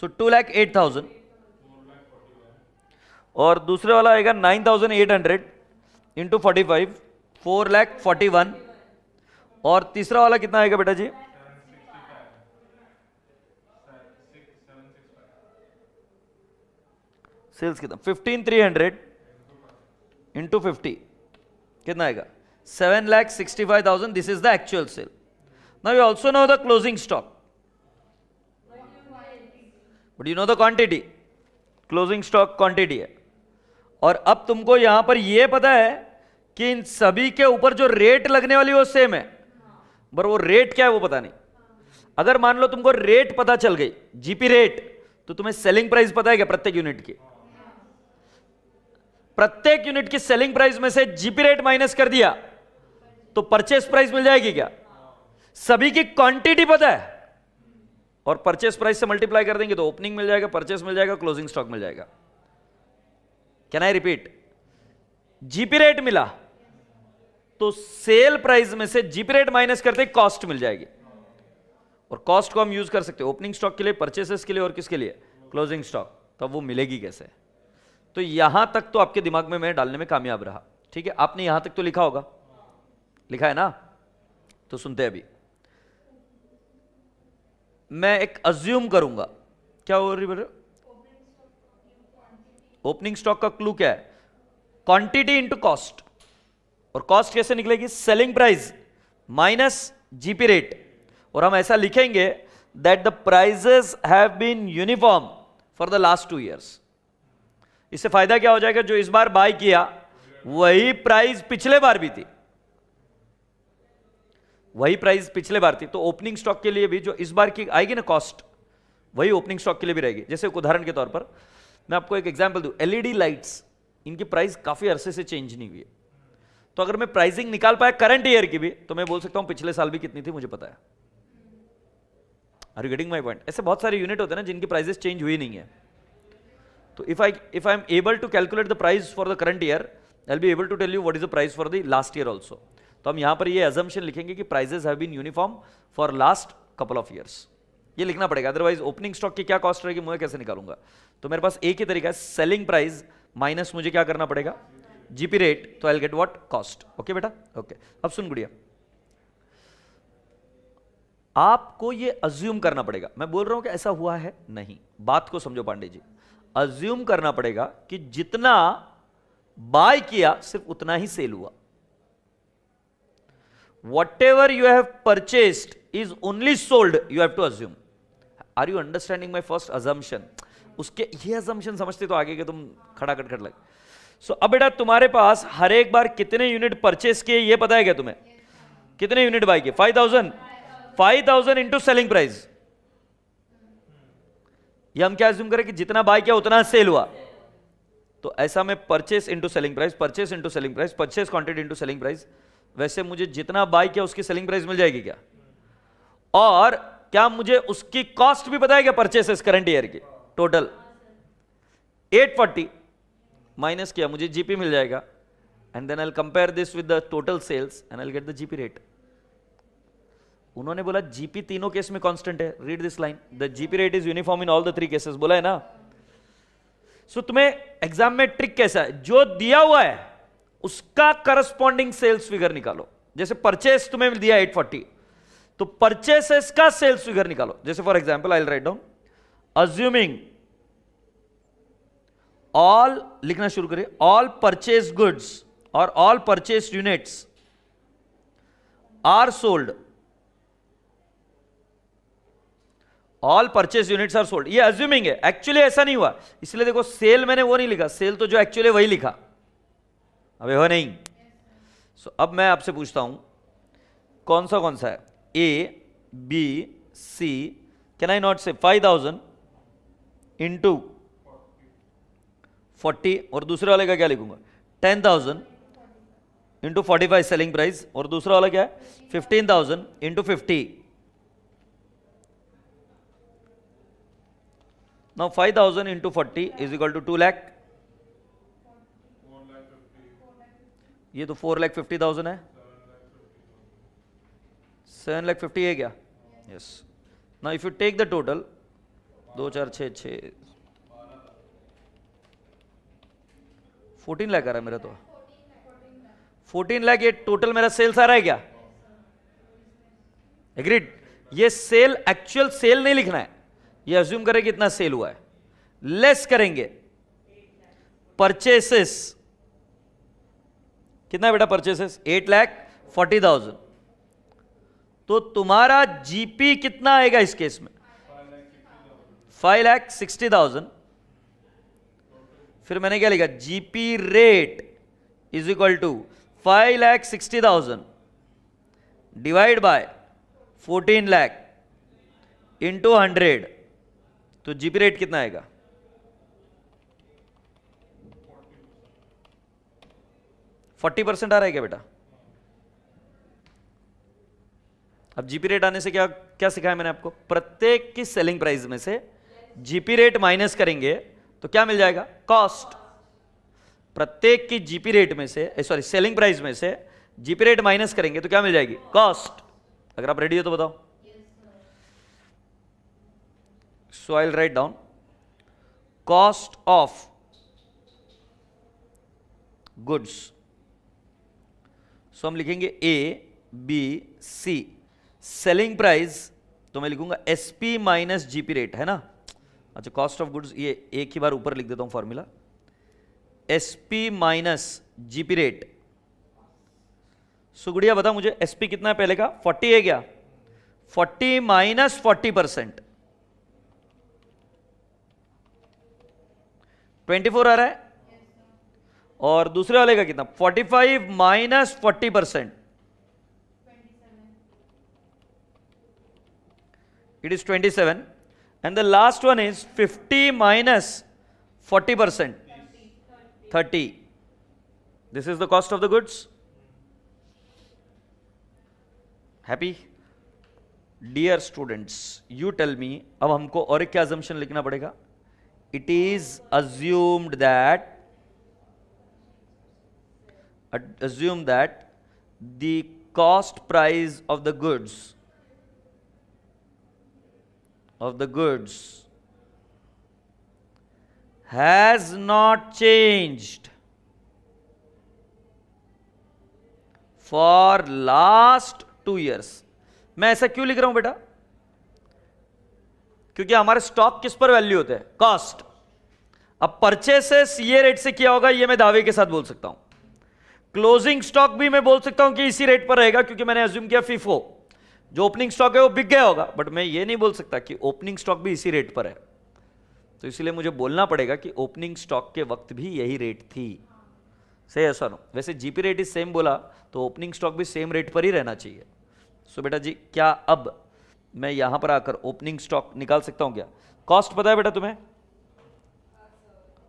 सो 2,08,000, और दूसरे वाला आएगा 9,800 इंटू 45, 4,41, और तीसरा वाला कितना आएगा बेटा जी, सेल्स कितना 15,300 इंटू 50 कितना आएगा 7,65,000। This is the actual sale. Now you also know the closing stock but you know the quantity, closing stock quantity है। और अब तुमको यहां पर यह पता है कि इन सभी के ऊपर जो रेट लगने वाली वो सेम है, पर वो रेट क्या है वो पता नहीं। अगर मान लो तुमको रेट पता चल गई, जीपी रेट, तो तुम्हें सेलिंग प्राइस पता है क्या प्रत्येक यूनिट की? प्रत्येक यूनिट की सेलिंग प्राइस में से जीपी रेट माइनस कर दिया तो परचेस प्राइस मिल जाएगी क्या? सभी की क्वांटिटी पता है और परचेस प्राइस से मल्टीप्लाई कर देंगे तो ओपनिंग मिल जाएगा, परचेस मिल जाएगा, क्लोजिंग स्टॉक मिल जाएगा। Can I repeat? GP rate मिला तो सेल प्राइस में से जीपी रेट माइनस करते कॉस्ट मिल जाएगी, और कॉस्ट को हम यूज कर सकते हैं ओपनिंग स्टॉक के लिए, परचेसेस के लिए और किसके लिए? Closing stock. तब वो मिलेगी कैसे? तो यहां तक तो आपके दिमाग में मैं डालने में कामयाब रहा, ठीक है। आपने यहां तक तो लिखा होगा, लिखा है ना? तो सुनते हैं अभी। मैं एक अज्यूम करूंगा, क्या हो रही है? ओपनिंग स्टॉक का क्लू क्या है? क्वांटिटी इंटू कॉस्ट, और कॉस्ट कैसे निकलेगी? Selling price minus GP rate, और हम ऐसा लिखेंगे that the prices have been uniform for the last 2 years। इससे फायदा क्या हो जाएगा? जो इस बार बाय किया वही प्राइस पिछले बार भी थी, वही प्राइस पिछले बार थी। तो ओपनिंग स्टॉक के लिए भी जो इस बार की आएगी ना कॉस्ट, वही ओपनिंग स्टॉक के लिए भी रहेगी। जैसे एक उदाहरण के तौर पर मैं आपको एक एग्जांपल दूं, एलईडी लाइट्स, इनकी प्राइस काफी अरसे से चेंज नहीं हुई है, तो अगर मैं प्राइसिंग निकाल पाया करंट ईयर की भी, तो मैं बोल सकता हूं पिछले साल भी कितनी थी मुझे पता है। Are you getting my point? ऐसे बहुत सारे यूनिट होते हैं ना जिनकी प्राइसेस चेंज हुई नहीं है। तो if I am able to calculate the price for the current year, I'll be able to tell you what is the price for the last year also। तो हम यहां पर ये assumption लिखेंगे कि prices have been uniform for last couple of years, ये लिखना पड़ेगा। अदरवाइज ओपनिंग स्टॉक की क्या कॉस्ट रहेगी मैं कैसे निकालूंगा? तो मेरे पास एक ही तरीका है, सेलिंग प्राइस माइनस मुझे क्या करना पड़ेगा? जीपी रेट, तो आई will get what? Cost. Okay बेटा, ओके। अब सुन गुड़िया, आपको ये अज्यूम करना पड़ेगा, मैं बोल रहा हूं कि ऐसा हुआ है नहीं, बात को समझो पांडे जी। अज्यूम करना पड़ेगा कि जितना बाय किया सिर्फ उतना ही सेल हुआ। Whatever you have purchased is only sold, you have to assume। Are you understanding my first assumption? उसके ये assumption समझते तो आगे के तुम खड़ा खटखट लगे। सो अब बेटा तुम्हारे पास हर एक बार कितने यूनिट परचेस किए ये पता है क्या तुम्हें? कितने यूनिट बाय किए? 5,000 इंटू सेलिंग प्राइस। ये हम क्या अज्यूम करें कि जितना बाय किया उतना सेल हुआ। तो ऐसा में purchase into selling price, purchase into selling price, purchase quantity into selling price, वैसे मुझे जितना बाय किया उसकी सेलिंग प्राइस मिल जाएगी क्या? और क्या मुझे उसकी कॉस्ट भी पता है क्या? परचेसेस करंट ईयर की टोटल 840 माइनस किया मुझे जीपी मिल जाएगा, and then I will compare this with the total sales and I will get the GP rate. उन्होंने बोला जीपी तीनों केस में कांस्टेंट है। Read this line, the GP rate is uniform in all the 3 cases, बोला है ना। सो तुम्हें exam में ट्रिक कैसा है? जो दिया हुआ है उसका करस्पॉन्डिंग सेल्स फिगर निकालो। जैसे परचेस तुम्हें दिया 840, तो परचेसेस का सेल्स फिगर निकालो। जैसे for example I will write down, assuming all, लिखना शुरू करिए, ऑल परचेज गुड्स और all purchase units are sold, all purchase units are sold. ये अज्यूमिंग है, एक्चुअली ऐसा नहीं हुआ, इसलिए देखो सेल मैंने वो नहीं लिखा, सेल तो जो एक्चुअली वही लिखा। अबे हो नहीं। अब मैं आपसे पूछता हूं कौन सा है, A B C, can I not say 5000 into 40, और दूसरे वाले का क्या लिखूंगा 10,000 इंटू 45 सेलिंग प्राइस, और दूसरा वाला क्या है 15,000 into 50। Now 5,000 into 40 is equal to 2 lakh. ये तो 4,50,000 है, 7,50,000 है क्या? Yes. Now if you take the total 2 4 6 6 14 lakh आ रहा है मेरा, तो 14 लाख ये टोटल मेरा सेल्स आ रहा है क्या? एग्रीड। ये सेल एक्चुअल सेल नहीं लिखना है, ये अज्यूम करें कि इतना सेल हुआ है, लेस करेंगे परचेसेस। कितना है बेटा परचेसेस? 8,40,000। तो तुम्हारा जीपी कितना आएगा इस केस में? 5,60,000। फिर मैंने क्या लिखा, GP rate is equal to 5,60,000 divide by 14 lakh into 100। तो जीपी रेट कितना आएगा? 40% आ रहा है क्या बेटा? अब जीपी रेट आने से क्या क्या सिखाया मैंने आपको? प्रत्येक की सेलिंग प्राइस में से जीपी रेट माइनस करेंगे तो क्या मिल जाएगा? कॉस्ट। प्रत्येक की जीपी रेट में से, सॉरी सेलिंग प्राइस में से जीपी रेट माइनस करेंगे तो क्या मिल जाएगी? कॉस्ट। अगर आप रेडी हो तो बताओ। So I will write down cost of goods. So हम लिखेंगे A B C. Selling price तो मैं लिखूंगा एसपी माइनस जीपी रेट, है ना? अच्छा, कॉस्ट ऑफ गुड्स ये एक ही बार ऊपर लिख देता हूं formula, SP minus GP rate. सुगुड़िया बता मुझे एसपी कितना है पहले का? 40 है क्या? 40 माइनस 40%, 24 आ रहा है। और दूसरे वाले का कितना? 45 minus 40%, it is 27, and the last one is 50 minus 40%, 30. This is the cost of the goods. Happy? Dear students, you tell me, अब हमको और एक क्या assumption लिखना पड़ेगा? It is assumed that the cost price of the goods has not changed for last 2 years. मैं ऐसा क्यों लिख रहा हूं बेटा? क्योंकि हमारे स्टॉक किस पर वैल्यू होते हैं? कॉस्ट। अब परचेसेस ये रेट से किया होगा, ये मैं दावे के साथ बोल सकता हूं। क्लोजिंग स्टॉक भी मैं बोल सकता हूं कि इसी रेट पर रहेगा, क्योंकि मैंने अज्यूम किया FIFO जो ओपनिंग स्टॉक है वो बिक गया होगा, बट मैं ये नहीं बोल सकता कि ओपनिंग स्टॉक भी इसी रेट पर है। तो इसलिए मुझे बोलना पड़ेगा कि ओपनिंग स्टॉक के वक्त भी यही रेट थी। सही है सर? वैसे जीपी रेट इज सेम बोला तो ओपनिंग स्टॉक भी सेम रेट पर ही रहना चाहिए। सो बेटा जी, क्या अब मैं यहां पर आकर ओपनिंग स्टॉक निकाल सकता हूं क्या? कॉस्ट पता है बेटा तुम्हें,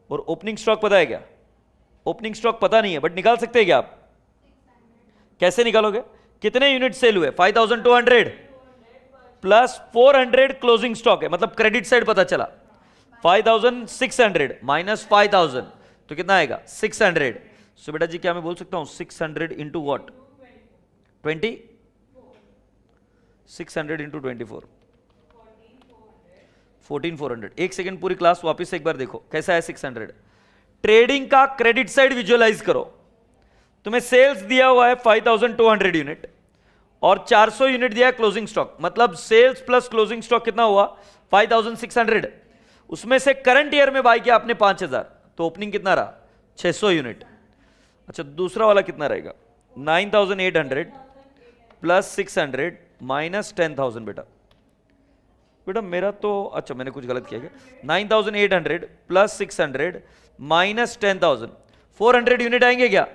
और ओपनिंग स्टॉक पता है क्या? ओपनिंग स्टॉक पता नहीं है, बट निकाल सकते हैं क्या आप? कैसे निकालोगे? कितने यूनिट सेल हुए? 5,200 प्लस 400 क्लोजिंग स्टॉक है, मतलब क्रेडिट साइड पता चला। 5,600 माइनस 5,000 तो कितना आएगा? 600। सो बेटा जी क्या मैं बोल सकता हूं 600 इंटू वॉट? 20। 600 इंटू 24, 14,400। एक सेकेंड, पूरी क्लास वापस एक बार देखो कैसा है 600। ट्रेडिंग का क्रेडिट साइड विजुअलाइज करो। तुम्हें सेल्स दिया हुआ है 5,200 यूनिट और 400 यूनिट दिया है क्लोजिंग स्टॉक, मतलब सेल्स प्लस क्लोजिंग स्टॉक कितना हुआ? 5,600। उसमें से करंट ईयर में बाय किया आपने 5,000, तो ओपनिंग कितना रहा? 600 यूनिट। अच्छा, दूसरा वाला कितना रहेगा? 9,800 प्लस 600 माइनस 10,000। बेटा मेरा तो, अच्छा मैंने कुछ गलत किया क्या? 9,800 प्लस 600 माइनस 10,000, 400 यूनिट आएंगे क्या?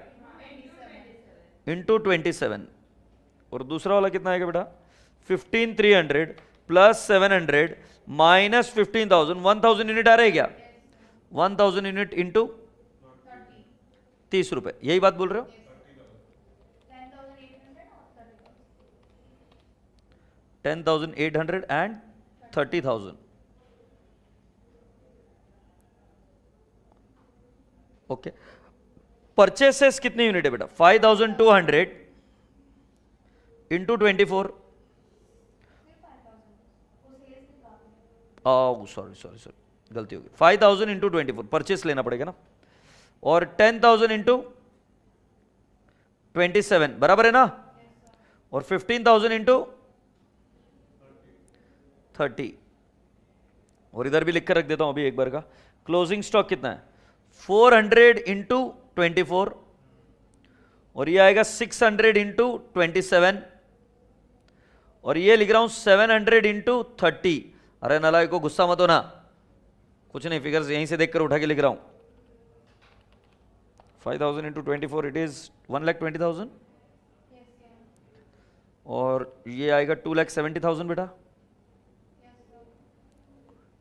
इंटू 27, और दूसरा वाला कितना आएगा बेटा 15,300 प्लस 700 माइनस 15,000, 1,000 यूनिट आ रहे क्या? 1,000 यूनिट इंटू 30 रुपए, यही बात बोल रहे हो? 10,800 एंड 30,000। ओके, परचेसेस कितनी यूनिट है बेटा? 5,200 इंटू 24, सॉरी गलती होगी, 5,000 इंटू 24 परचेस लेना पड़ेगा ना, और 10,000 इंटू 27 बराबर है ना, और 15,000 इंटू 30, और इधर भी लिख कर रख देता हूं अभी एक बार का। क्लोजिंग स्टॉक कितना है? 400 इंटू 24, और ये आएगा 600 इंटू 27, और ये लिख रहा हूं 700 इंटू 30। अरे नालायक को गुस्सा मत हो ना, कुछ नहीं, फिगर्स यहीं से देखकर उठा के लिख रहा हूं। 5,000 इंटू 24 इट इज 1,20,000, और ये आएगा 2,70,000 बेटा,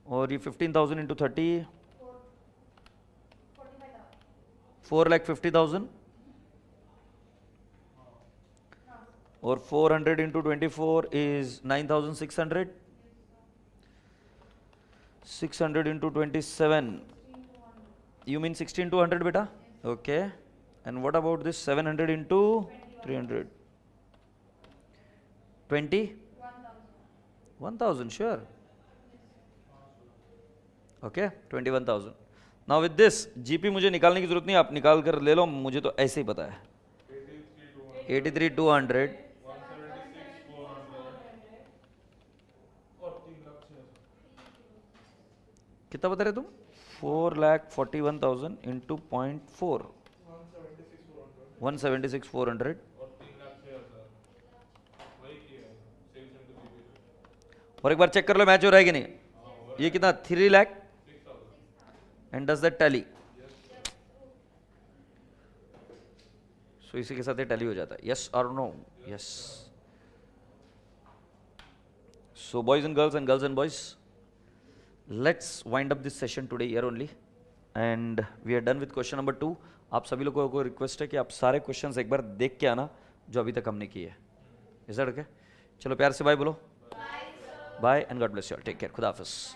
और ये 15,000 इंटू 30 4,50,000, और 400 into 24 is 9,600, 600 into 27 you mean 16,200 beta? Okay, and what about this 700 into 300? 21,000, sure. Okay, 21,000. Now with this GP मुझे निकालने की जरूरत नहीं, आप निकाल कर ले लो, मुझे तो ऐसे ही पता है। 83,200 कितना बता रहे तुम? 4,41,000 इंटू 0.4, 176,400, और एक बार चेक कर लो मैच हो रहा है कि नहीं। ये कितना? 3 lakh, and does that tally? So इसी के साथ ये टैली हो जाता है, यस और no? Yes. So boys and girls and boys, let's wind up this session today here only, and we are done with question number 2. आप सभी लोगों को रिक्वेस्ट है कि आप सारे क्वेश्चंस एक बार देख के आना जो अभी तक हमने किए है। Is that okay? चलो प्यार से बाय बोलो। Bye and God bless you all, take care, खुदा हाफिज।